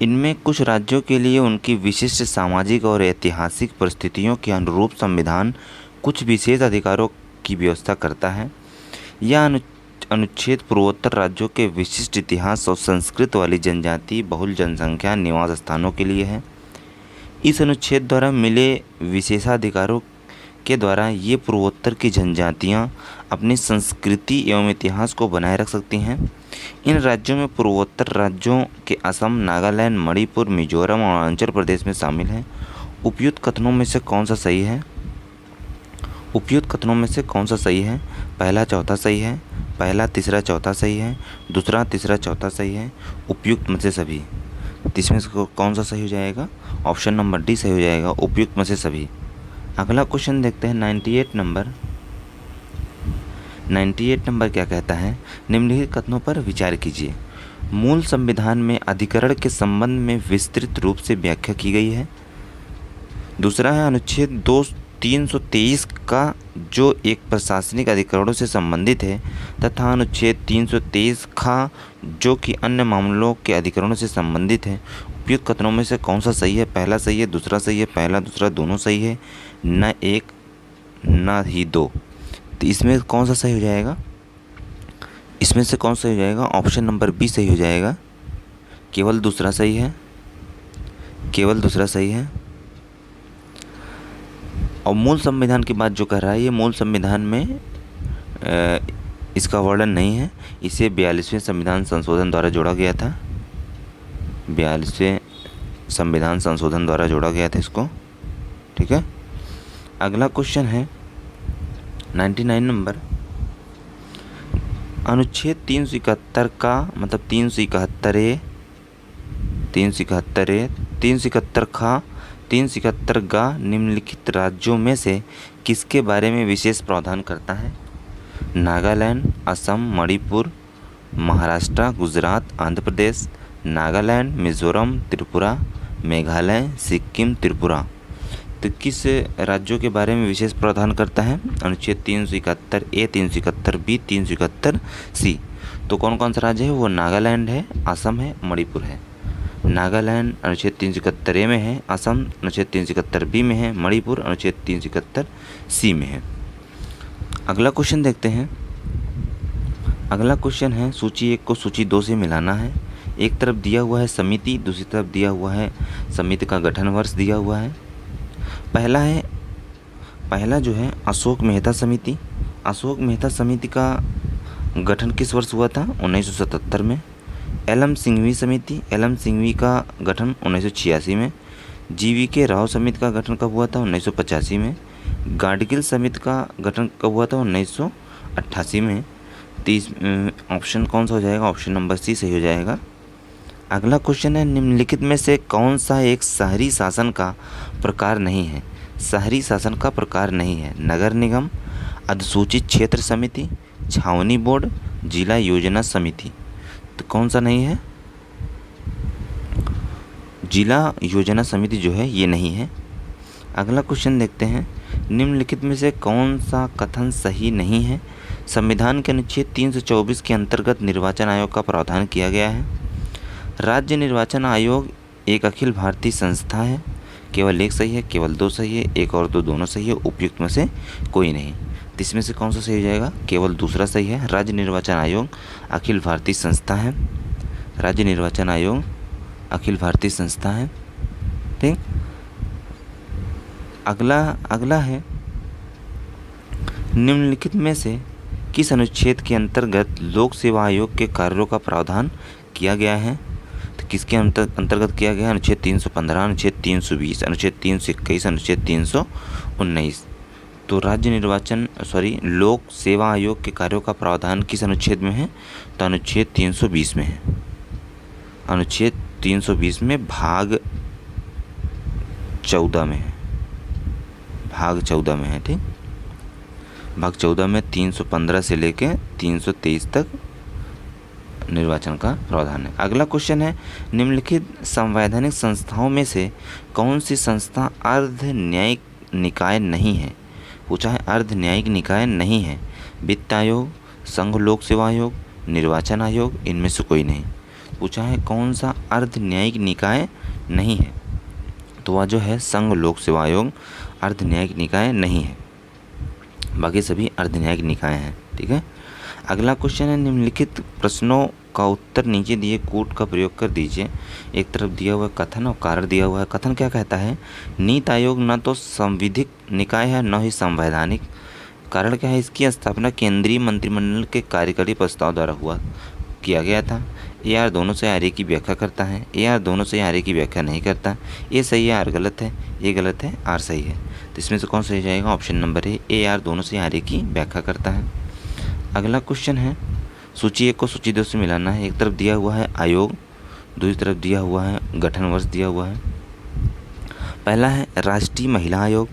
इनमें कुछ राज्यों के लिए उनकी विशिष्ट सामाजिक और ऐतिहासिक परिस्थितियों के अनुरूप संविधान कुछ विशेष अधिकारों की व्यवस्था करता है। यह अनुच्छेद पूर्वोत्तर राज्यों के विशिष्ट इतिहास और संस्कृति वाली जनजाति बहुल जनसंख्या निवास स्थानों के लिए है। इस अनुच्छेद द्वारा मिले विशेषाधिकारों के द्वारा ये पूर्वोत्तर की जनजातियाँ अपनी संस्कृति एवं इतिहास को बनाए रख सकती हैं। इन राज्यों में पूर्वोत्तर राज्यों के असम, नागालैंड, मणिपुर, मिजोरम और अरुणाचल प्रदेश में शामिल हैं। उपयुक्त कथनों में से कौन सा सही है? उपयुक्त कथनों में से कौन सा सही है? पहला चौथा सही है, पहला तीसरा चौथा सही है, दूसरा तीसरा चौथा सही है, उपयुक्त में से सभी। इसमें से कौन सा सही हो जाएगा? ऑप्शन नंबर डी सही हो जाएगा, उपयुक्त में से सभी। अगला क्वेश्चन देखते हैं 98 नंबर। 98 नंबर क्या कहता है? निम्नलिखित कथनों पर विचार कीजिए। मूल संविधान में अधिकरण के संबंध में विस्तृत रूप से व्याख्या की गई है। दूसरा है अनुच्छेद 323 का जो एक प्रशासनिक अधिकरणों से संबंधित है तथा अनुच्छेद 323 का जो कि अन्य मामलों के अधिकरणों से संबंधित है। उपयुक्त कथनों में से कौन सा सही है? पहला सही है, दूसरा सही है, पहला दूसरा दोनों सही है, न एक न ही दो। तो इसमें कौन सा सही हो जाएगा? इसमें से कौन सा हो जाएगा? ऑप्शन नंबर बी सही हो जाएगा, केवल दूसरा सही है, केवल दूसरा सही है। और मूल संविधान की बात जो कर रहा है ये मूल संविधान में इसका वर्णन नहीं है। इसे 42वें संविधान संशोधन द्वारा जोड़ा गया था। 42वें संविधान संशोधन द्वारा जोड़ा गया था इसको। ठीक है। अगला क्वेश्चन है 99 नंबर। अनुच्छेद 371 का मतलब 371 का निम्नलिखित राज्यों में से किसके बारे में विशेष प्रावधान करता है? नागालैंड, असम, मणिपुर, महाराष्ट्र, गुजरात, आंध्र प्रदेश, नागालैंड, मिजोरम, त्रिपुरा, मेघालय, सिक्किम, त्रिपुरा। तो किस राज्यों के बारे में विशेष प्रावधान करता है? अनुच्छेद 371 ए, 371 बी, 371 सी। तो कौन कौन सा राज्य है? वो नागालैंड है, असम है, मणिपुर है। नागालैंड अनुच्छेद 371 ए में है, असम अनुच्छेद 371 बी में है, मणिपुर अनुच्छेद 371 सी में है। अगला क्वेश्चन देखते हैं। अगला क्वेश्चन है सूची 1 को सूची 2 से मिलाना है। एक तरफ दिया हुआ है समिति, दूसरी तरफ दिया हुआ है समिति का गठन वर्ष दिया हुआ है। पहला जो है अशोक मेहता समिति। अशोक मेहता समिति का गठन किस वर्ष हुआ था? 1977 में। एलएम सिंघवी समिति, एलएम सिंघवी का गठन 1986 में। जीवीके राव समिति का गठन कब हुआ था? 1985 में। गाडगिल समिति का गठन कब हुआ था? 1988 में। ऑप्शन कौन सा हो जाएगा? ऑप्शन नंबर सी सही हो जाएगा। अगला क्वेश्चन है निम्नलिखित में से कौन सा एक शहरी शासन का प्रकार नहीं है? शहरी शासन का प्रकार नहीं है। नगर निगम, अधिसूचित क्षेत्र समिति, छावनी बोर्ड, जिला योजना समिति। तो कौन सा नहीं है? जिला योजना समिति जो है ये नहीं है। अगला क्वेश्चन देखते हैं। निम्नलिखित में से कौन सा कथन सही नहीं है? संविधान के अनुच्छेद 324 के अंतर्गत निर्वाचन आयोग का प्रावधान किया गया है। राज्य निर्वाचन आयोग एक अखिल भारतीय संस्था है। केवल एक सही है, केवल दो सही है, एक और दो दोनों सही है, उपयुक्त में से कोई नहीं। तो इसमें से कौन सा सही हो जाएगा? केवल दूसरा सही है। राज्य निर्वाचन आयोग अखिल भारतीय संस्था है। राज्य निर्वाचन आयोग अखिल भारतीय संस्था है। ठीक। अगला है निम्नलिखित में से किस अनुच्छेद के अंतर्गत लोक सेवा आयोग के कार्यों का प्रावधान किया गया है? तो किसके अंतर्गत किया गया है? अनुच्छेद 315, अनुच्छेद 320, अनुच्छेद 321, अनुच्छेद 319। तो लोक सेवा आयोग के कार्यों का प्रावधान किस अनुच्छेद में है? तो अनुच्छेद 320 में है। अनुच्छेद 320 में भाग 14 में है। भाग 14 में है। ठीक। भाग 14 में 315 से लेकर 323 तक निर्वाचन का प्रावधान है। अगला क्वेश्चन है निम्नलिखित संवैधानिक संस्थाओं में से कौन सी संस्था अर्ध न्यायिक निकाय नहीं है? पूछा है अर्ध न्यायिक निकाय नहीं है। वित्त आयोग, संघ लोक सेवा आयोग, निर्वाचन आयोग, इनमें से कोई नहीं। पूछा है कौन सा अर्ध न्यायिक निकाय नहीं है, तो वह जो है संघ लोक सेवा आयोग अर्ध न्यायिक निकाय नहीं है, बाकी सभी अर्ध न्यायिक निकाय हैं। ठीक है। अगला क्वेश्चन है निम्नलिखित प्रश्नों का उत्तर नीचे दिए कोड का प्रयोग कर दीजिए। एक तरफ दिया हुआ कथन और कारण दिया हुआ है। कथन क्या कहता है, नीति आयोग न तो संविधिक निकाय है न ही संवैधानिक। कारण क्या है, इसकी स्थापना केंद्रीय मंत्रिमंडल के कार्यकारी प्रस्ताव द्वारा किया गया था। ए आर दोनों से आर ए की व्याख्या करता है, ए आर दोनों से आर ए की व्याख्या नहीं करता। ए सही है, आर गलत है, ए गलत है, आर सही है। तो इसमें से कौन सही जाएगा, ऑप्शन नंबर ए आर दोनों से आर ए की व्याख्या करता है। अगला क्वेश्चन है सूची 1 को सूची 2 से मिलाना है। एक तरफ दिया हुआ है आयोग, दूसरी तरफ दिया हुआ है गठन वर्ष दिया हुआ है। पहला है राष्ट्रीय महिला आयोग।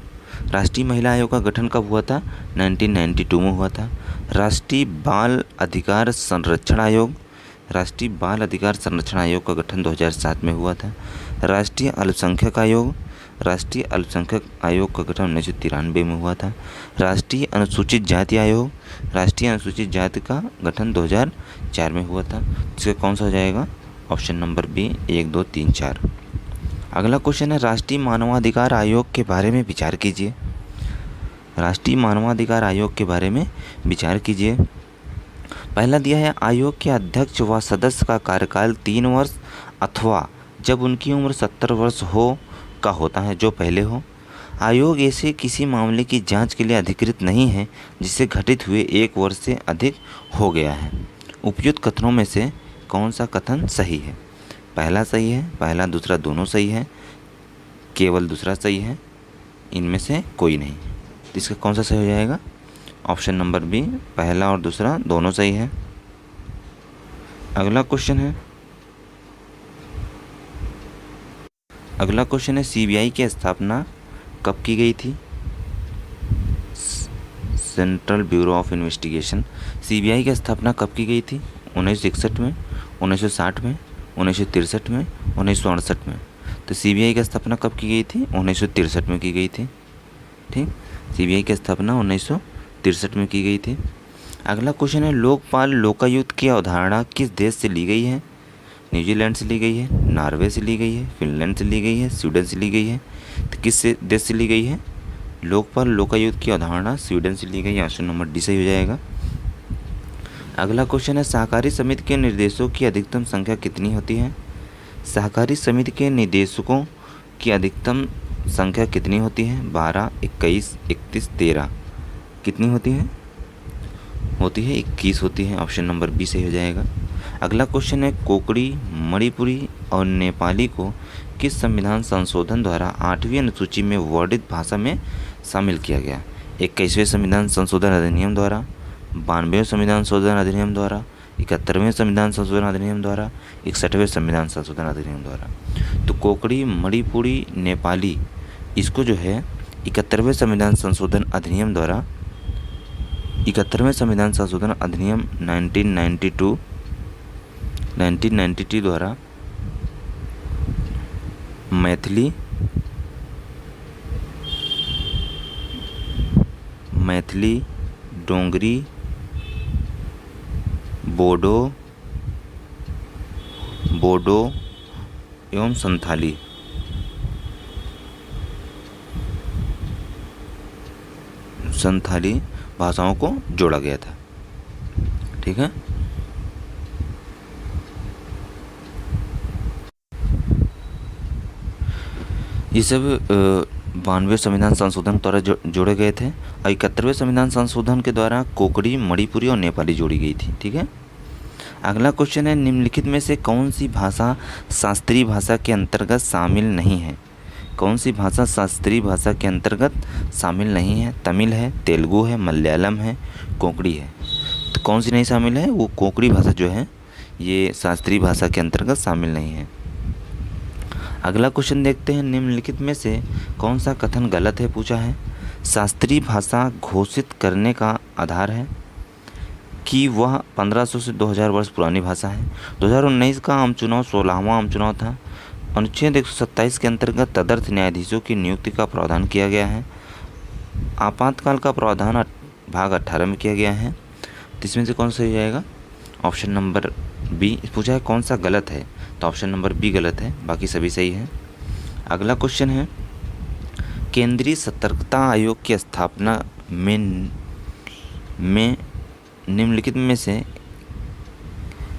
राष्ट्रीय महिला आयोग का गठन कब हुआ था, 1992 में हुआ था। राष्ट्रीय बाल अधिकार संरक्षण आयोग, राष्ट्रीय बाल अधिकार संरक्षण आयोग का गठन 2007 में हुआ था। राष्ट्रीय अल्पसंख्यक आयोग, राष्ट्रीय अल्पसंख्यक आयोग का गठन 1993 में हुआ था। राष्ट्रीय अनुसूचित जाति आयोग, राष्ट्रीय अनुसूचित जाति का गठन 2004 में हुआ था। इसका कौन सा हो जाएगा, ऑप्शन नंबर बी 1, 2, 3, 4। अगला क्वेश्चन है राष्ट्रीय मानवाधिकार आयोग के बारे में विचार कीजिए। राष्ट्रीय मानवाधिकार आयोग के बारे में विचार कीजिए। पहला दिया है आयोग के अध्यक्ष व सदस्य का कार्यकाल 3 वर्ष अथवा जब उनकी उम्र 70 वर्ष हो का होता है, जो पहले हो। आयोग ऐसे किसी मामले की जांच के लिए अधिकृत नहीं है जिसे घटित हुए 1 वर्ष से अधिक हो गया है। उपयुक्त कथनों में से कौन सा कथन सही है, पहला सही है, पहला दूसरा दोनों सही है, केवल दूसरा सही है, इनमें से कोई नहीं। तो इसका कौन सा सही हो जाएगा, ऑप्शन नंबर बी पहला और दूसरा दोनों सही है। अगला क्वेश्चन है सीबीआई की स्थापना कब की गई थी, central bureau of investigation. CBI की स्थापना कब की गई थी, 1961 में, 1960 में, 1963 में, 1968 में। तो सीबीआई की स्थापना कब की गई थी, 1963 में की गई थी। ठीक, सीबीआई की स्थापना 1963 में की गई थी। अगला क्वेश्चन है लोकपाल लोकायुक्त की अवधारणा किस देश से ली गई है, न्यूजीलैंड से ली गई है, नॉर्वे से ली गई है, फिनलैंड से ली गई है, स्वीडन से ली गई है। तो किस देश से ली गई है, लोकपाल लोकायुक्त की अवधारणा स्वीडन से ली गई है, ऑप्शन नंबर डी सही हो जाएगा। अगला क्वेश्चन है सहकारी समिति के निर्देशकों की अधिकतम संख्या कितनी होती है। सहकारी समिति के निदेशकों की अधिकतम संख्या कितनी होती है, 12, 21, 31, 13। कितनी होती है, 21 होती है, ऑप्शन नंबर बी सही हो जाएगा। अगला क्वेश्चन है कोकड़ी, मणिपुरी और नेपाली को किस संविधान संशोधन द्वारा 8वीं अनुसूची में वर्णित भाषा में शामिल किया गया। 21वें संविधान संशोधन अधिनियम द्वारा, 92वें संविधान संशोधन अधिनियम द्वारा, 71वें संविधान संशोधन अधिनियम द्वारा, 61वें संविधान संशोधन अधिनियम द्वारा। तो कोकड़ी, मणिपुरी, नेपाली इसको जो है 71वें संविधान संशोधन अधिनियम द्वारा, 71वें संविधान संशोधन अधिनियम 1992 द्वारा मैथिली, डोंगरी, बोडो एवं संथाली भाषाओं को जोड़ा गया था। ठीक है। ये सब 92वें संविधान संशोधन द्वारा जोड़े गए थे और 71वें संविधान संशोधन के द्वारा कोकड़ी, मणिपुरी और नेपाली जोड़ी गई थी। ठीक है। अगला क्वेश्चन है निम्नलिखित में से कौन सी भाषा शास्त्रीय भाषा के अंतर्गत शामिल नहीं है। कौन सी भाषा शास्त्रीय भाषा के अंतर्गत शामिल नहीं है, तमिल है, तेलुगु है, मलयालम है, कोंकणी है। तो कौन सी नहीं शामिल है, वो कोंकणी भाषा जो है ये शास्त्रीय भाषा के अंतर्गत शामिल नहीं है। अगला क्वेश्चन देखते हैं निम्नलिखित में से कौन सा कथन गलत है, पूछा है। शास्त्रीय भाषा घोषित करने का आधार है कि वह 1500 से 2000 वर्ष पुरानी भाषा है। 2019 का आम चुनाव 16वां आम चुनाव था। अनुच्छेद 127 के अंतर्गत तदर्थ न्यायाधीशों की नियुक्ति का प्रावधान किया गया है। आपातकाल का प्रावधान भाग 18 में किया गया है। तो इसमें से कौन सा हो जाएगा? Option number B. पूछा है कौन सा गलत है, तो ऑप्शन नंबर बी गलत है, बाकी सभी सही है। अगला क्वेश्चन है, केंद्रीय सतर्कता आयोग की स्थापना में निम्नलिखित में से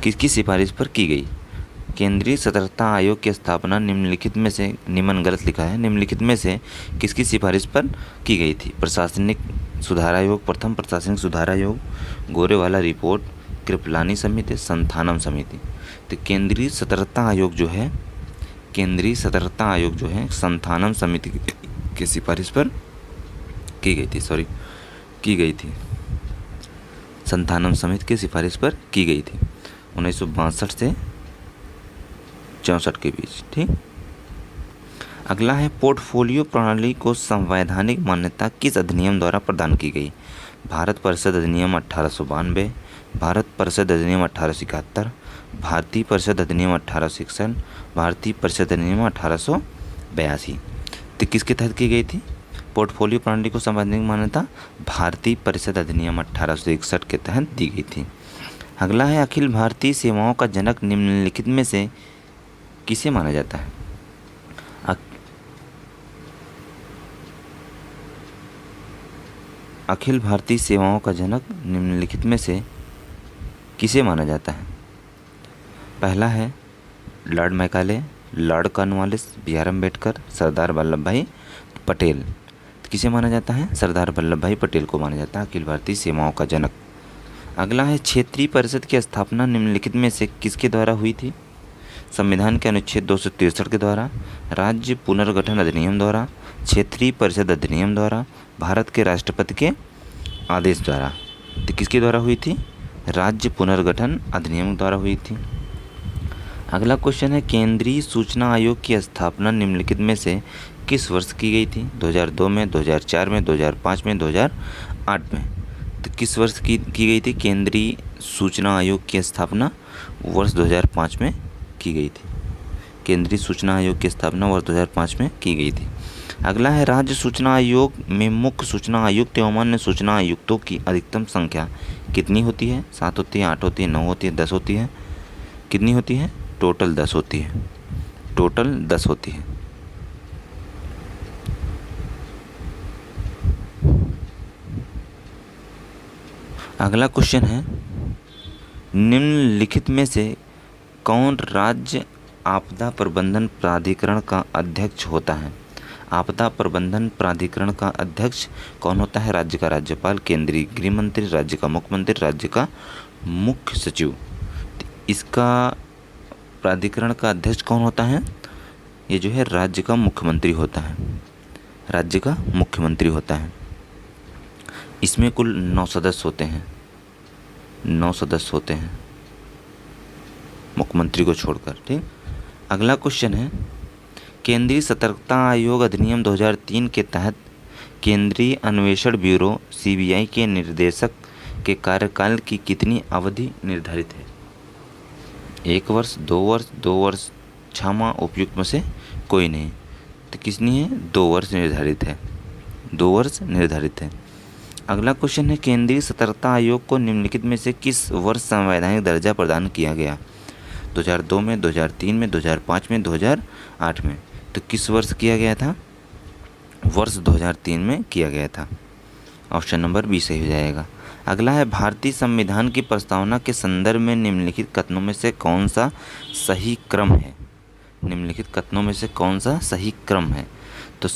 किसकी सिफारिश पर की गई? केंद्रीय सतर्कता आयोग की स्थापना निम्नलिखित में से, निम्न गलत लिखा है, निम्नलिखित में से किसकी सिफारिश पर की गई थी? प्रशासनिक सुधार आयोग, प्रथम प्रशासनिक सुधार आयोग, गोरेवाला रिपोर्ट, कृपलानी समिति, संथानम समिति। तो केंद्रीय सतर्कता आयोग जो है, केंद्रीय सतर्कता आयोग जो है संथानम समिति की सिफारिश पर की गई थी, की गई थी, संथानम समिति की सिफारिश पर की गई थी 1962 से 64 के बीच। ठीक। अगला है, पोर्टफोलियो प्रणाली को संवैधानिक मान्यता किस अधिनियम द्वारा प्रदान की गई? भारत परिषद अधिनियम 1892, भारत परिषद अधिनियम 1871, भारतीय परिषद अधिनियम 1861, भारतीय परिषद अधिनियम 1882। तो किसके तहत की गई थी पोर्टफोलियो प्रणाली को संवैधानिक मान्यता? भारतीय परिषद अधिनियम 1861 के तहत दी गई थी। अगला है, अखिल भारतीय सेवाओं का जनक निम्नलिखित में से किसे माना जाता है? अखिल भारतीय सेवाओं का जनक निम्नलिखित में से किसे माना जाता है? पहला है Lord Macaulay, Lord Cornwallis, B R Ambedkar, Sardar Vallabh Bhai Patel. किसे माना जाता है? सरदार वल्लभ भाई पटेल को माना जाता है अखिल भारतीय सेवाओं का जनक। अगला है, क्षेत्रीय परिषद की स्थापना निम्नलिखित में से किसके द्वारा हुई थी? संविधान के अनुच्छेद 263 के द्वारा, राज्य पुनर्गठन अधिनियम द्वारा, क्षेत्रीय परिषद अधिनियम द्वारा, भारत के राष्ट्रपति के आदेश द्वारा। तो किसके द्वारा हुई थी? राज्य पुनर्गठन अधिनियम द्वारा हुई थी। अगला क्वेश्चन है, केंद्रीय सूचना आयोग की स्थापना निम्नलिखित में से किस वर्ष की गई थी? 2002 में, 2004 में, 2005 में, 2008 में। तो किस वर्ष की गई थी केंद्रीय सूचना आयोग की स्थापना? वर्ष 2005 में की गई थी। केंद्रीय सूचना आयोग की स्थापना वर्ष 2005 में की गई थी। अगला है, राज्य सूचना आयोग में मुख्य सूचना आयुक्त एवं अन्य सूचना आयुक्तों की अधिकतम संख्या कितनी होती है? 7 होती है, 8 होती है, 9 होती है, 10 होती है? कितनी होती है? टोटल 10 होती है। टोटल 10 होती है। अगला क्वेश्चन है, निम्नलिखित में से कौन राज्य आपदा प्रबंधन प्राधिकरण का अध्यक्ष होता है? आपदा प्रबंधन प्राधिकरण का अध्यक्ष कौन होता है? राज्य का राज्यपाल, केंद्रीय गृह मंत्री, राज्य का मुख्यमंत्री, राज्य का मुख्य सचिव। इसका प्राधिकरण का अध्यक्ष कौन होता है? ये जो है राज्य का मुख्यमंत्री होता है। राज्य का मुख्यमंत्री होता है। इसमें कुल 9 सदस्य होते हैं। 9 सदस्य होते हैं मुख्यमंत्री को छोड़कर। ठीक। अगला क्वेश्चन है, केंद्रीय सतर्कता आयोग अधिनियम 2003 के तहत केंद्रीय अन्वेषण ब्यूरो सीबीआई के निर्देशक के कार्यकाल की कितनी अवधि निर्धारित है? 1 वर्ष, 2 वर्ष, 2 वर्ष, 6 माह, उपयुक्त में से कोई नहीं। तो कितनी है? 2 वर्ष निर्धारित है। 2 वर्ष निर्धारित है। अगला क्वेश्चन है, केंद्रीय सतर्कता आयोग को निम्नलिखित में से किस वर्ष संवैधानिक दर्जा प्रदान किया गया? 2002 में, 2003 में, 2005 में, 2008 में। तो किस वर्ष किया गया था? वर्ष 2003 में किया गया था। ऑप्शन नंबर बी सही हो जाएगा। अगला है, भारतीय संविधान की प्रस्तावना के संदर्भ में निम्नलिखित कथनों में से कौन सा सही क्रम है? निम्नलिखित कथनों में से कौन सा सही क्रम है? तो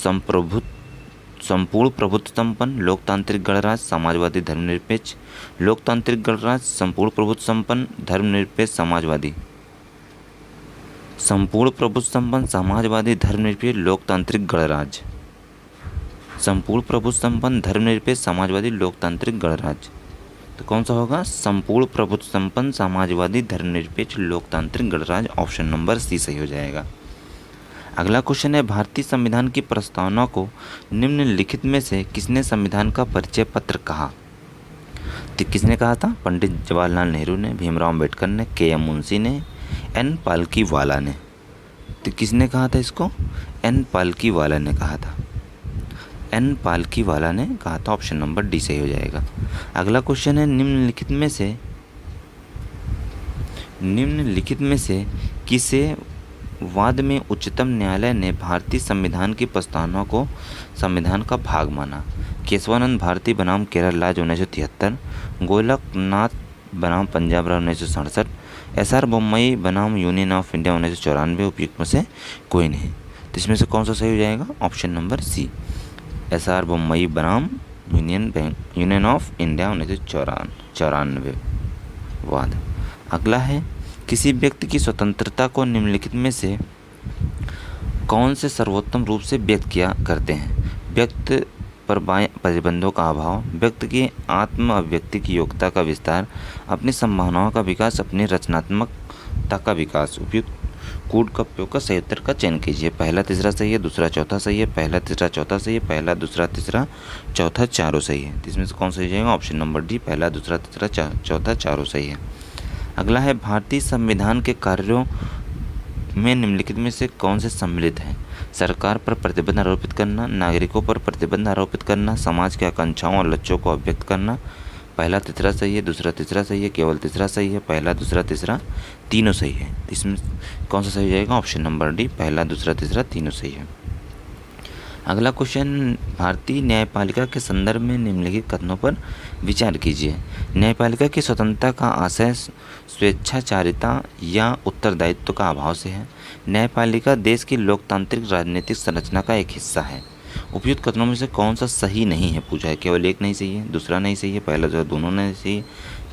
संपूर्ण प्रभुत्व संपन्न, लोकतांत्रिक गणराज्य, समाजवादी, धर्मनिरपेक्ष। लोकतांत्रिक गणराज्य, संपूर्ण प्रभुत्व संपन्न, धर्मनिरपेक्ष, समाजवादी। संपूर्ण प्रभुत्व संपन्न, समाजवादी, धर्मनिरपेक्ष, लोकतांत्रिक गणराज्य। संपूर्ण प्रभुत्व संपन्न, धर्मनिरपेक्ष, समाजवादी, लोकतांत्रिक गणराज्य। तो कौन सा होगा? संपूर्ण प्रभुत्व संपन्न, समाजवादी, धर्मनिरपेक्ष, लोकतांत्रिक गणराज्य। ऑप्शन नंबर सी सही हो जाएगा। अगला क्वेश्चन है, भारतीय संविधान की प्रस्तावना को निम्नलिखित में से किसने संविधान का परिचय पत्र कहा? तो किसने कहा था? पंडित जवाहरलाल नेहरू ने, भीमराव अम्बेडकर ने, के.एम. मुंशी ने, एन. पालकीवाला ने। तो किसने कहा था इसको? एन. पालकीवाला ने कहा था। एन पालकीवाला ने कहा था। ऑप्शन नंबर डी सही हो जाएगा। अगला क्वेश्चन है, निम्नलिखित में से किसे वाद में उच्चतम न्यायालय ने भारतीय संविधान की प्रस्तावना को संविधान का भाग माना? केशवानंद भारती बनाम केरल राज्य 1973, गोलकनाथ बनाम पंजाब राज्य 1967, SR बोम्मई बनाम यूनियन ऑफ इंडिया 1994, उपयुक्त में से कोई नहीं। तो इसमें से कौन सा सही हो जाएगा? Option number C, SR Bommai बनाम यूनियन ऑफ इंडिया 1994 वाद। अगला है, किसी व्यक्ति की स्वतंत्रता को निम्नलिखित में से कौन से सर्वोत्तम रूप से व्यक्त किया करते हैं? व्यक्त पर प्रतिबंधों का अभाव, व्यक्ति की आत्म अभिव्यक्ति की योग्यता का विस्तार, अपनी संभावनाओं का विकास, अपनी रचनात्मकता का विकास। उपयुक्त कूट का उपयोग का सही उत्तर का चयन कीजिए। पहला तीसरा सही है, दूसरा चौथा सही है, पहला तीसरा चौथा सही है, पहला दूसरा तीसरा चौथा चारों सही है। इसमें से कौन सही हो जाएगा? ऑप्शन नंबर डी, पहला दूसरा तीसरा चौथा चारों सही है। अगला है, भारतीय संविधान के कार्यों में निम्नलिखित में से कौन से सम्मिलित हैं? सरकार पर प्रतिबंध आरोपित करना, नागरिकों पर प्रतिबंध आरोपित करना, समाज की आकांक्षाओं और लक्ष्यों को अभिव्यक्त करना। पहला तीसरा सही है, दूसरा तीसरा सही है, केवल तीसरा सही है, पहला दूसरा तीसरा तीनों सही है। इसमें कौन सा सही हो जाएगा? ऑप्शन नंबर डी, पहला दूसरा तीसरा तीनों सही है। अगला क्वेश्चन, भारतीय न्यायपालिका के संदर्भ में निम्नलिखित कथनों पर विचार कीजिए। न्यायपालिका की स्वतंत्रता का आशय स्वेच्छाचारिता या उत्तरदायित्व का अभाव से है। न्यायपालिका देश की लोकतांत्रिक राजनीतिक संरचना का एक हिस्सा है। उपयुक्त कथनों में से कौन सा सही नहीं है पूछा है? केवल एक नहीं सही है, दूसरा नहीं सही है, पहला जो दोनों नहीं सही है,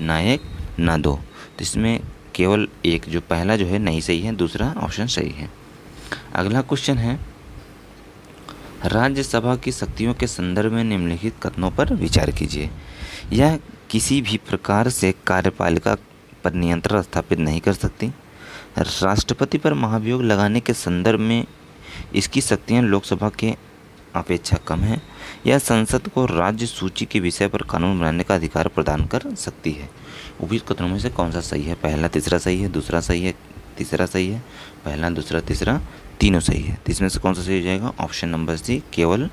ना एक ना दो। तो इसमें केवल एक, जो पहला जो है नहीं सही है, दूसरा ऑप्शन सही है। अगला क्वेश्चन है, राज्यसभा की शक्तियों के संदर्भ में निम्नलिखित कथनों पर विचार कीजिए। यह किसी भी प्रकार से कार्यपालिका पर नियंत्रण स्थापित नहीं कर सकती। राष्ट्रपति पर महाभियोग लगाने के संदर्भ में इसकी शक्तियां लोकसभा के अपेक्षा कम है। यह संसद को राज्य सूची के विषय पर कानून बनाने का अधिकार प्रदान कर सकती है। उपयुक्त कथनों में से कौन सा सही है? पहला तीसरा सही है, दूसरा सही है, तीसरा सही है, पहला दूसरा तीसरा तीनों सही है। तो इसमें से कौन सा सही हो जाएगा? ऑप्शन नंबर सी, केवल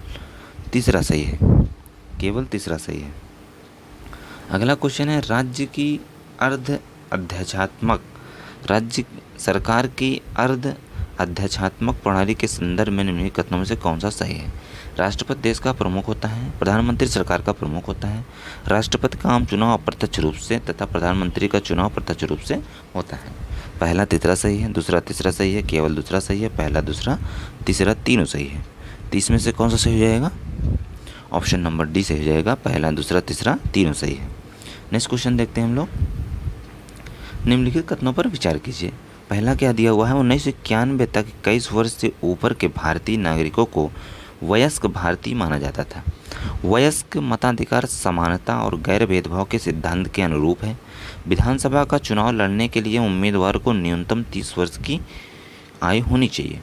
तीसरा सही है, केवल तीसरा सही है। अगला क्वेश्चन है, राज्य सरकार की अर्ध अध्यक्षात्मक प्रणाली के संदर्भ में निम्नलिखित कथनों में से कौन सा सही है? राष्ट्रपति देश का प्रमुख होता है, प्रधानमंत्री सरकार का प्रमुख होता है, राष्ट्रपति का आम चुनाव अप्रत्यक्ष रूप से तथा प्रधानमंत्री का चुनाव प्रत्यक्ष रूप से होता है। पहला तीसरा सही है, दूसरा तीसरा सही है, केवल दूसरा सही है, पहला दूसरा तीसरा तीनों सही है। तो इसमें से कौन सा सही हो जाएगा? ऑप्शन नंबर डी सही हो जाएगा, पहला दूसरा तीसरा तीनों सही है। नेक्स्ट क्वेश्चन देखते हैं हम लोग। निम्नलिखित कथनों पर विचार कीजिए। पहला क्या दिया हुआ है? 1991 तक 21 वर्ष से ऊपर के भारतीय नागरिकों को वयस्क भारतीय माना जाता था। वयस्क मताधिकार समानता और गैर भेदभाव के सिद्धांत के अनुरूप है। विधानसभा का चुनाव लड़ने के लिए उम्मीदवार को न्यूनतम 30 वर्ष की आयु होनी चाहिए।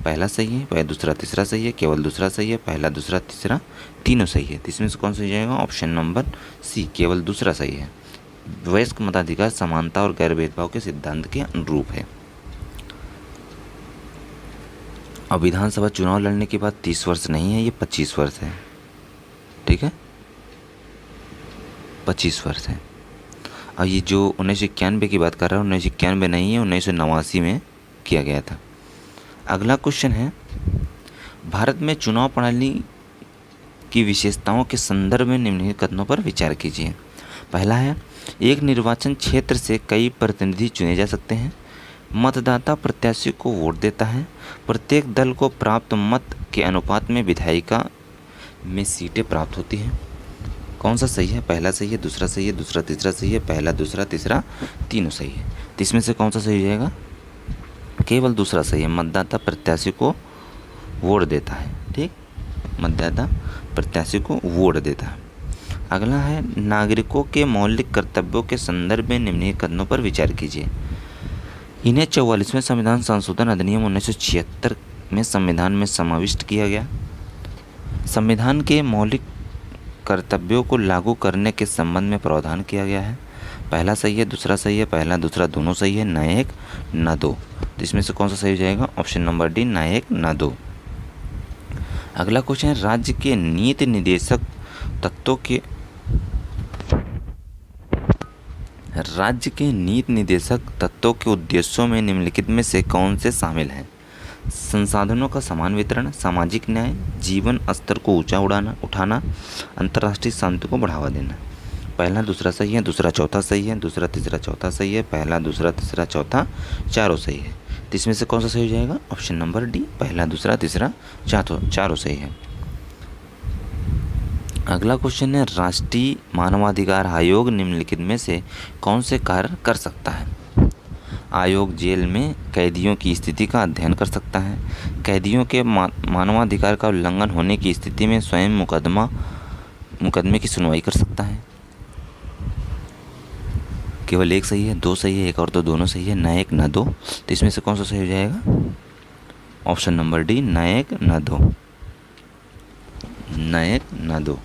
पहला सही है, पहला दूसरा तीसरा सही है, केवल दूसरा सही है, पहला दूसरा तीसरा तीनों सही है। तो इसमें से कौन सा हो जाएगा? ऑप्शन नंबर सी, केवल दूसरा सही है। वयस्क मताधिकार समानता और गैर भेदभाव के सिद्धांत के अनुरूप है। और विधानसभा चुनाव लड़ने के बाद 30 वर्ष नहीं है, ये 25 वर्ष है। ठीक है, 25 वर्ष है। और ये जो 1991 की बात कर रहा हूँ, 1991 नहीं है, 1989 में किया गया था। अगला क्वेश्चन है, भारत में चुनाव प्रणाली की विशेषताओं के संदर्भ में निम्नलिखित कथनों पर विचार कीजिए। पहला है, एक निर्वाचन क्षेत्र से कई प्रतिनिधि चुने जा सकते हैं। मतदाता प्रत्याशी को वोट देता है। प्रत्येक दल को प्राप्त मत के अनुपात में विधायिका में सीटें प्राप्त होती हैं। कौन सा सही है? पहला सही है, दूसरा सही है, दूसरा तीसरा सही है, पहला दूसरा तीसरा तीनों सही है। तो इसमें से कौन सा सही हो जाएगा? केवल दूसरा सही है, मतदाता प्रत्याशी को वोट देता है। ठीक, मतदाता प्रत्याशी को वोट देता है। अगला है, नागरिकों के मौलिक कर्तव्यों के संदर्भ में निम्नलिखित कथनों पर विचार कीजिए। इन्हें 44वें संविधान संशोधन अधिनियम 1976 में संविधान में समाविष्ट किया गया। संविधान के मौलिक कर्तव्यों को लागू करने के संबंध में प्रावधान किया गया है। पहला सही है, दूसरा सही है, पहला दूसरा दोनों सही है, ना एक ना दो। तो इसमें से कौन सा सही हो जाएगा? ऑप्शन नंबर डी, ना एक ना दो। अगला क्वेश्चन है, राज्य के नीति निदेशक तत्वों के उद्देश्यों में निम्नलिखित में से कौन से शामिल हैं? संसाधनों का समान वितरण, सामाजिक न्याय, जीवन स्तर को ऊंचा उठाना, अंतर्राष्ट्रीय शांति को बढ़ावा देना। पहला दूसरा सही है, दूसरा चौथा सही है, दूसरा तीसरा चौथा सही है, पहला दूसरा तीसरा चौथा चारों सही है। तो इसमें से कौन सा सही हो जाएगा? ऑप्शन नंबर डी, पहला दूसरा तीसरा चारों सही है। अगला क्वेश्चन है, राष्ट्रीय मानवाधिकार आयोग निम्नलिखित में से कौन से कार्य कर सकता है? आयोग जेल में कैदियों की स्थिति का अध्ययन कर सकता है, कैदियों के मानवाधिकार का उल्लंघन होने की स्थिति में स्वयं मुकदमे की सुनवाई कर सकता है। केवल एक सही है, दो सही है, एक और तो दोनों सही है, न एक न दो। तो इसमें से कौन सा सही हो जाएगा? ऑप्शन नंबर डी, न एक न दो, न एक न दो।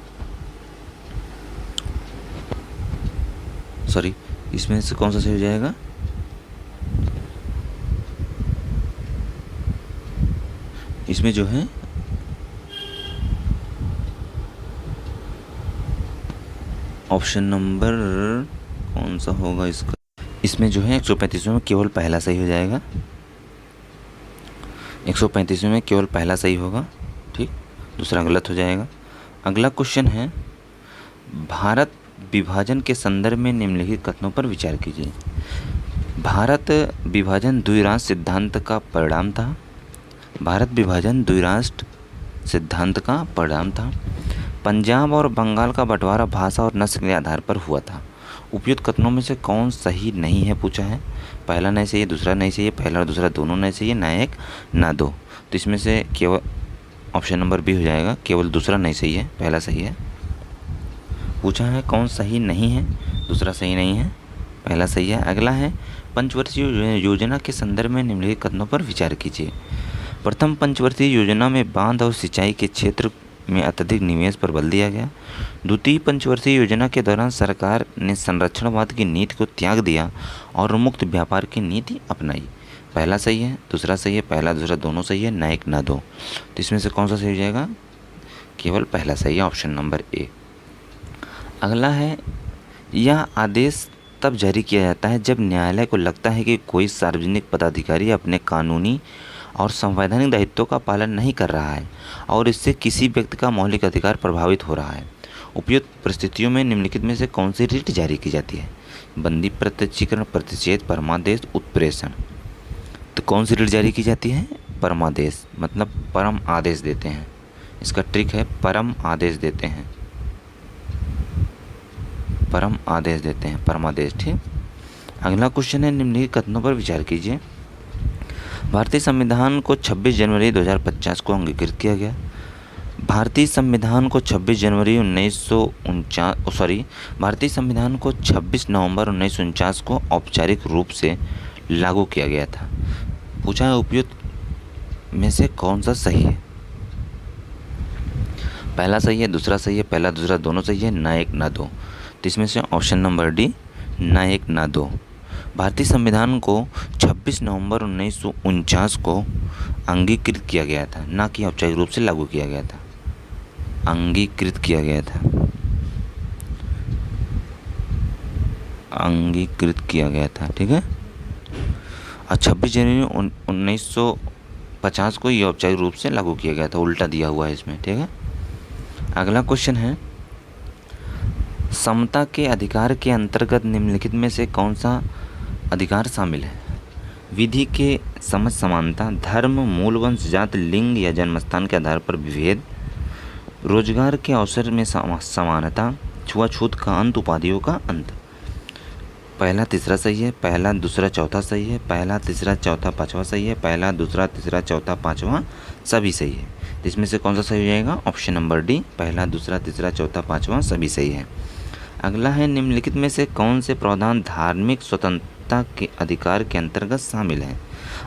सॉरी, इसमें से कौन सा सही हो जाएगा? इसमें जो है ऑप्शन नंबर कौन सा होगा इसका? इसमें जो है 135 में केवल पहला सही हो जाएगा। 135 में केवल पहला सही होगा, ठीक, दूसरा गलत हो जाएगा। अगला क्वेश्चन है, भारत विभाजन के संदर्भ में निम्नलिखित कथनों पर विचार कीजिए। भारत विभाजन द्विराष्ट्र सिद्धांत का परिणाम था। भारत विभाजन द्विराष्ट्र सिद्धांत का परिणाम था। पंजाब और बंगाल का बंटवारा भाषा और नस्ल के आधार पर हुआ था। उपयुक्त कथनों में से कौन सही नहीं है पूछा है। पहला नहीं सही है, दूसरा नहीं सही है, पहला और दूसरा दोनों नहीं सही है, ना एक ना दो। तो इसमें से केवल ऑप्शन नंबर बी हो जाएगा, केवल दूसरा नहीं सही है, पहला सही है। पूछा है कौन सही नहीं है, दूसरा सही नहीं है, पहला सही है। अगला है, पंचवर्षीय योजना के संदर्भ में निम्नलिखित कथनों पर विचार कीजिए। प्रथम पंचवर्षीय योजना में बांध और सिंचाई के क्षेत्र में अत्यधिक निवेश पर बल दिया गया। द्वितीय पंचवर्षीय योजना के दौरान सरकार ने संरक्षणवाद की नीति को त्याग दिया और मुक्त व्यापार की नीति अपनाई। पहला सही है, दूसरा सही है, पहला दूसरा दोनों सही है, ना एक ना दो। तो इसमें से कौन सा सही हो जाएगा? केवल पहला सही है, ऑप्शन नंबर ए। अगला है, यह आदेश तब जारी किया जाता है जब न्यायालय को लगता है कि कोई सार्वजनिक पदाधिकारी अपने कानूनी और संवैधानिक दायित्वों का पालन नहीं कर रहा है और इससे किसी व्यक्ति का मौलिक अधिकार प्रभावित हो रहा है। उपयुक्त परिस्थितियों में निम्नलिखित में से कौन सी रिट जारी की जाती है? बंदी, प्रत्यक्षीकरण, प्रतिषेध, परमादेश, उत्प्रेषण। तो कौन सी रिट जारी की जाती है? परमादेश, मतलब परम आदेश देते हैं। इसका ट्रिक है, परम आदेश देते हैं, परम आदेश देते हैं, परमादेश, ठीक। अगला क्वेश्चन है, निम्नलिखित कथनों पर विचार कीजिए। भारतीय संविधान को 26 जनवरी 2050 को अंगीकृत किया गया। भारतीय संविधान को 26 नवंबर 1949 को औपचारिक रूप से लागू किया गया था। पूछा है उपयुक्त में से कौन सा सही है? पहला सही है, दूसरा सही है, पहला दूसरा दोनों सही है, ना एक ना दो। तो इसमें से ऑप्शन नंबर डी, ना एक ना दो। भारतीय संविधान को 26 नवंबर 1949 को अंगीकृत किया गया था, ना कि औपचारिक रूप से लागू किया गया था, अंगीकृत किया गया था, अंगीकृत किया गया था, ठीक है। और 26 जनवरी 1950 को ये औपचारिक रूप से लागू किया गया था, उल्टा दिया हुआ है इसमें, ठीक है। अगला क्वेश्चन है, समता के अधिकार के अंतर्गत निम्नलिखित में से कौन सा अधिकार शामिल है? विधि के समझ समानता, धर्म, मूल वंश, जाति, लिंग या जन्मस्थान के आधार पर विभेद, रोजगार के अवसर में समानता, छुआछूत का अंत, उपाधियों का अंत। पहला तीसरा सही है, पहला दूसरा चौथा सही है, पहला तीसरा चौथा पाँचवा सही है, पहला दूसरा तीसरा चौथा पाँचवा सभी सही है। तो इसमें से कौन सा सही हो जाएगा? ऑप्शन नंबर डी, पहला दूसरा तीसरा चौथा पाँचवा सभी सही है। अगला है, निम्नलिखित में से कौन से प्रावधान धार्मिक स्वतंत्रता के अधिकार के अंतर्गत शामिल है?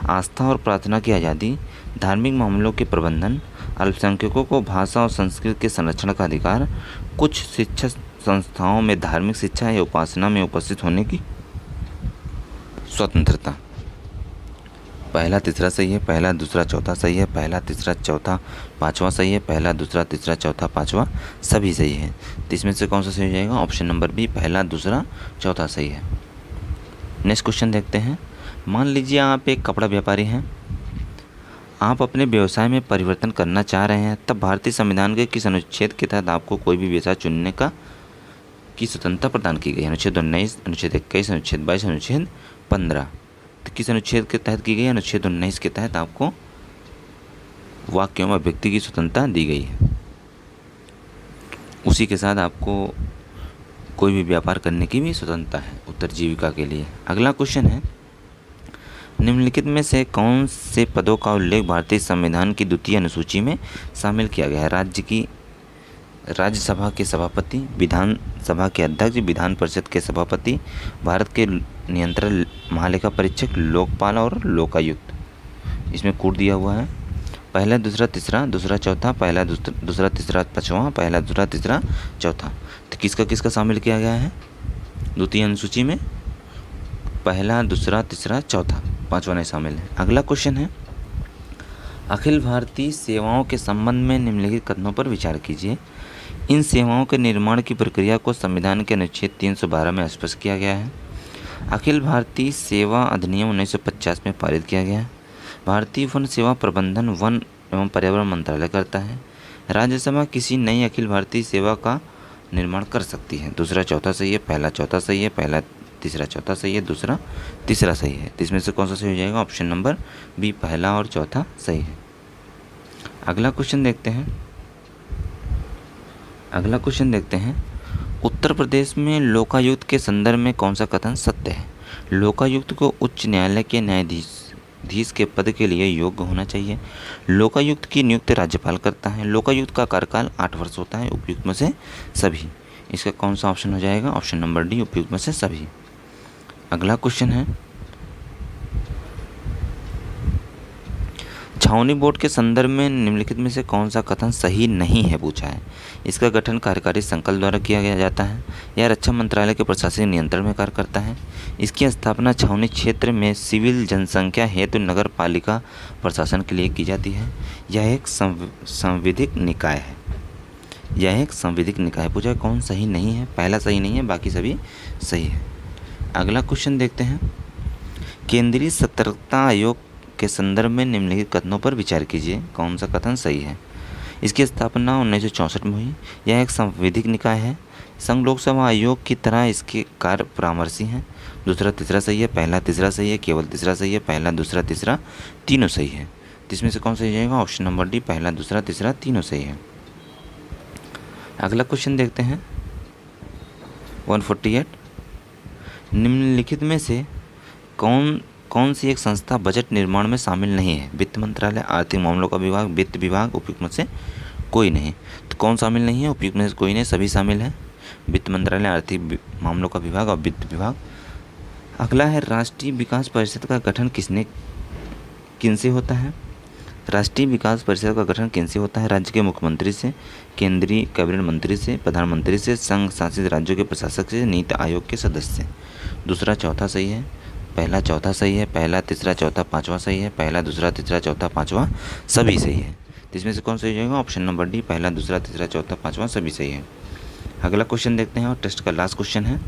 आस्था और प्रार्थना की आज़ादी, धार्मिक मामलों के प्रबंधन, अल्पसंख्यकों को भाषा और संस्कृति के संरक्षण का अधिकार, कुछ शिक्षा संस्थाओं में धार्मिक शिक्षा या उपासना में उपस्थित होने की स्वतंत्रता। पहला तीसरा सही है, पहला दूसरा चौथा सही है, पहला तीसरा चौथा पाँचवा सही है, पहला दूसरा तीसरा चौथा पाँचवा सभी सही है। तो इसमें से कौन सा सही हो जाएगा? ऑप्शन नंबर बी, पहला दूसरा चौथा सही है। नेक्स्ट क्वेश्चन देखते हैं। मान लीजिए आप एक कपड़ा व्यापारी हैं, आप अपने व्यवसाय में परिवर्तन करना चाह रहे हैं, तब भारतीय संविधान के किस अनुच्छेद के तहत आपको कोई भी व्यवसाय चुनने की स्वतंत्रता प्रदान की गई है? अनुच्छेद 19, अनुच्छेद 21, अनुच्छेद 22, अनुच्छेद 15। तो किस अनुच्छेद के तहत की गई है? अनुच्छेद 19 के तहत आपको वाक्य एवं अभिव्यक्ति की स्वतंत्रता दी गई है। उसी के साथ आपको कोई भी व्यापार करने की भी स्वतंत्रता है उत्तर जीविका के लिए। अगला क्वेश्चन है, निम्नलिखित में से कौन से पदों का उल्लेख भारतीय संविधान की द्वितीय अनुसूची में शामिल किया गया है? राज्यसभा के सभापति, विधानसभा के अध्यक्ष, विधान परिषद के सभापति, भारत के नियंत्रण महालेखा परीक्षक, लोकपाल और लोकायुक्त। इसमें कोड दिया हुआ है, पहला दूसरा तीसरा, दूसरा चौथा, पहला दूसरा तीसरा पाँचवा, पहला दूसरा तीसरा चौथा। तो किसका शामिल किया गया है द्वितीय अनुसूची में? पहला दूसरा तीसरा चौथा, पाँचवा नहीं शामिल है। अगला क्वेश्चन है, अखिल भारतीय सेवाओं के संबंध में निम्नलिखित कथनों पर विचार कीजिए। इन सेवाओं के निर्माण की प्रक्रिया को संविधान के अनुच्छेद 312 में स्पष्ट किया गया है। अखिल भारतीय सेवा अधिनियम 1950 में पारित किया गया है। भारतीय वन सेवा प्रबंधन वन एवं पर्यावरण मंत्रालय करता है। राज्यसभा किसी नई अखिल भारतीय सेवा का निर्माण कर सकती है। दूसरा चौथा सही है, पहला चौथा सही है, पहला तीसरा चौथा सही है, दूसरा तीसरा सही है। तो इसमें से कौन सा सही हो जाएगा? ऑप्शन नंबर बी, पहला और चौथा सही है। अगला क्वेश्चन देखते हैं। उत्तर प्रदेश में लोकायुक्त के संदर्भ में कौन सा कथन सत्य है? लोकायुक्त को उच्च न्यायालय के न्यायाधीश के पद के लिए योग्य होना चाहिए। लोकायुक्त की नियुक्ति राज्यपाल करता है। लोकायुक्त का कार्यकाल 8 वर्ष होता है। उपयुक्त में से सभी। इसका कौन सा ऑप्शन हो जाएगा? ऑप्शन नंबर डी, उपयुक्त में से सभी। अगला क्वेश्चन है, छावनी बोर्ड के संदर्भ में निम्नलिखित में से कौन सा कथन सही नहीं है पूछा है। इसका गठन कार्यकारी संकल्प द्वारा किया जाता है। यह रक्षा मंत्रालय के प्रशासनिक नियंत्रण में कार्य करता है। इसकी स्थापना छावनी क्षेत्र में सिविल जनसंख्या हेतु नगर पालिका प्रशासन के लिए की जाती है। यह एक संविधिक निकाय है। पूछा कौन सही नहीं है? पहला सही नहीं है, बाकी सभी सही है। अगला क्वेश्चन देखते हैं, केंद्रीय सतर्कता आयोग के संदर्भ में निम्नलिखित कथनों पर विचार कीजिए। कौन सा कथन सही है? इसकी स्थापना 1964 में हुई। यह एक संवैधानिक निकाय है। संघ लोकसेवा आयोग की तरह इसके कार्य परामर्शी हैं। दूसरा तीसरा सही है, पहला तीसरा सही है, केवल तीसरा सही है, पहला दूसरा तीसरा तीनों सही है। तो इसमें से कौन सही जाएगा? ऑप्शन नंबर डी, पहला दूसरा तीसरा तीनों सही है। अगला क्वेश्चन देखते हैं, 148, निम्नलिखित में से कौन सी एक संस्था बजट निर्माण में शामिल नहीं है? वित्त मंत्रालय, आर्थिक मामलों का विभाग, वित्त विभाग, उपयुक्त में से कोई नहीं। तो कौन शामिल नहीं है? उपयुक्त में से कोई नहीं, सभी शामिल है। वित्त मंत्रालय, आर्थिक मामलों का विभाग और वित्त विभाग। अगला है, राष्ट्रीय विकास परिषद का गठन किनसे होता है? राष्ट्रीय विकास परिषद का गठन किनसे होता है? राज्य के मुख्यमंत्री से, केंद्रीय कैबिनेट मंत्री से, प्रधानमंत्री से, संघ शासित राज्यों के प्रशासक से, नीति आयोग के सदस्य से। दूसरा चौथा सही है, पहला चौथा सही है, पहला तीसरा चौथा पाँचवा सही है, पहला दूसरा तीसरा चौथा पाँचवा सभी सही है। तो इसमें से कौन सही जाएगा? ऑप्शन नंबर डी, पहला दूसरा तीसरा चौथा पाँचवा सभी सही है। अगला क्वेश्चन देखते हैं और टेस्ट का लास्ट क्वेश्चन है,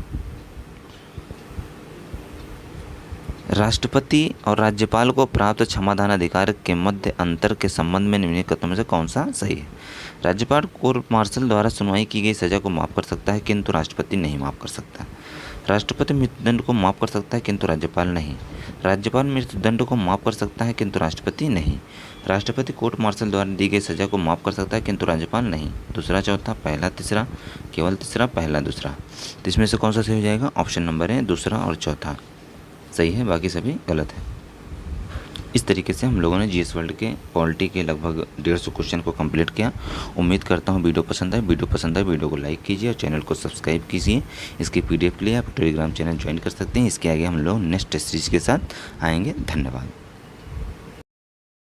राष्ट्रपति और राज्यपाल को प्राप्त क्षमादान अधिकार के मध्य अंतर के संबंध में निम्नलिखित कथनों में से कौन सा सही है? राज्यपाल कोर्ट मार्शल द्वारा सुनवाई की गई सजा को माफ़ कर सकता है, किंतु राष्ट्रपति नहीं माफ़ कर सकता। राष्ट्रपति मृत्युदंड को माफ़ कर सकता है, किंतु राज्यपाल नहीं। राज्यपाल मृत्युदंड को माफ़ कर सकता है, किंतु राष्ट्रपति नहीं। राष्ट्रपति कोर्ट मार्शल द्वारा दी गई सजा को माफ़ कर सकता है, किंतु राज्यपाल नहीं। दूसरा चौथा, पहला तीसरा, केवल तीसरा, पहला दूसरा। तो इसमें से कौन सा सही हो जाएगा? ऑप्शन नंबर है दूसरा और चौथा सही है, बाकी सभी गलत है। इस तरीके से हम लोगों ने जीएस वर्ल्ड के पॉलिटी के लगभग 150 क्वेश्चन को कंप्लीट किया। उम्मीद करता हूँ वीडियो पसंद आए। वीडियो को लाइक कीजिए और चैनल को सब्सक्राइब कीजिए। इसकी पीडीएफ के लिए आप टेलीग्राम चैनल ज्वाइन कर सकते हैं। इसके आगे हम लोग नेक्स्ट सीरीज के साथ आएंगे। धन्यवाद।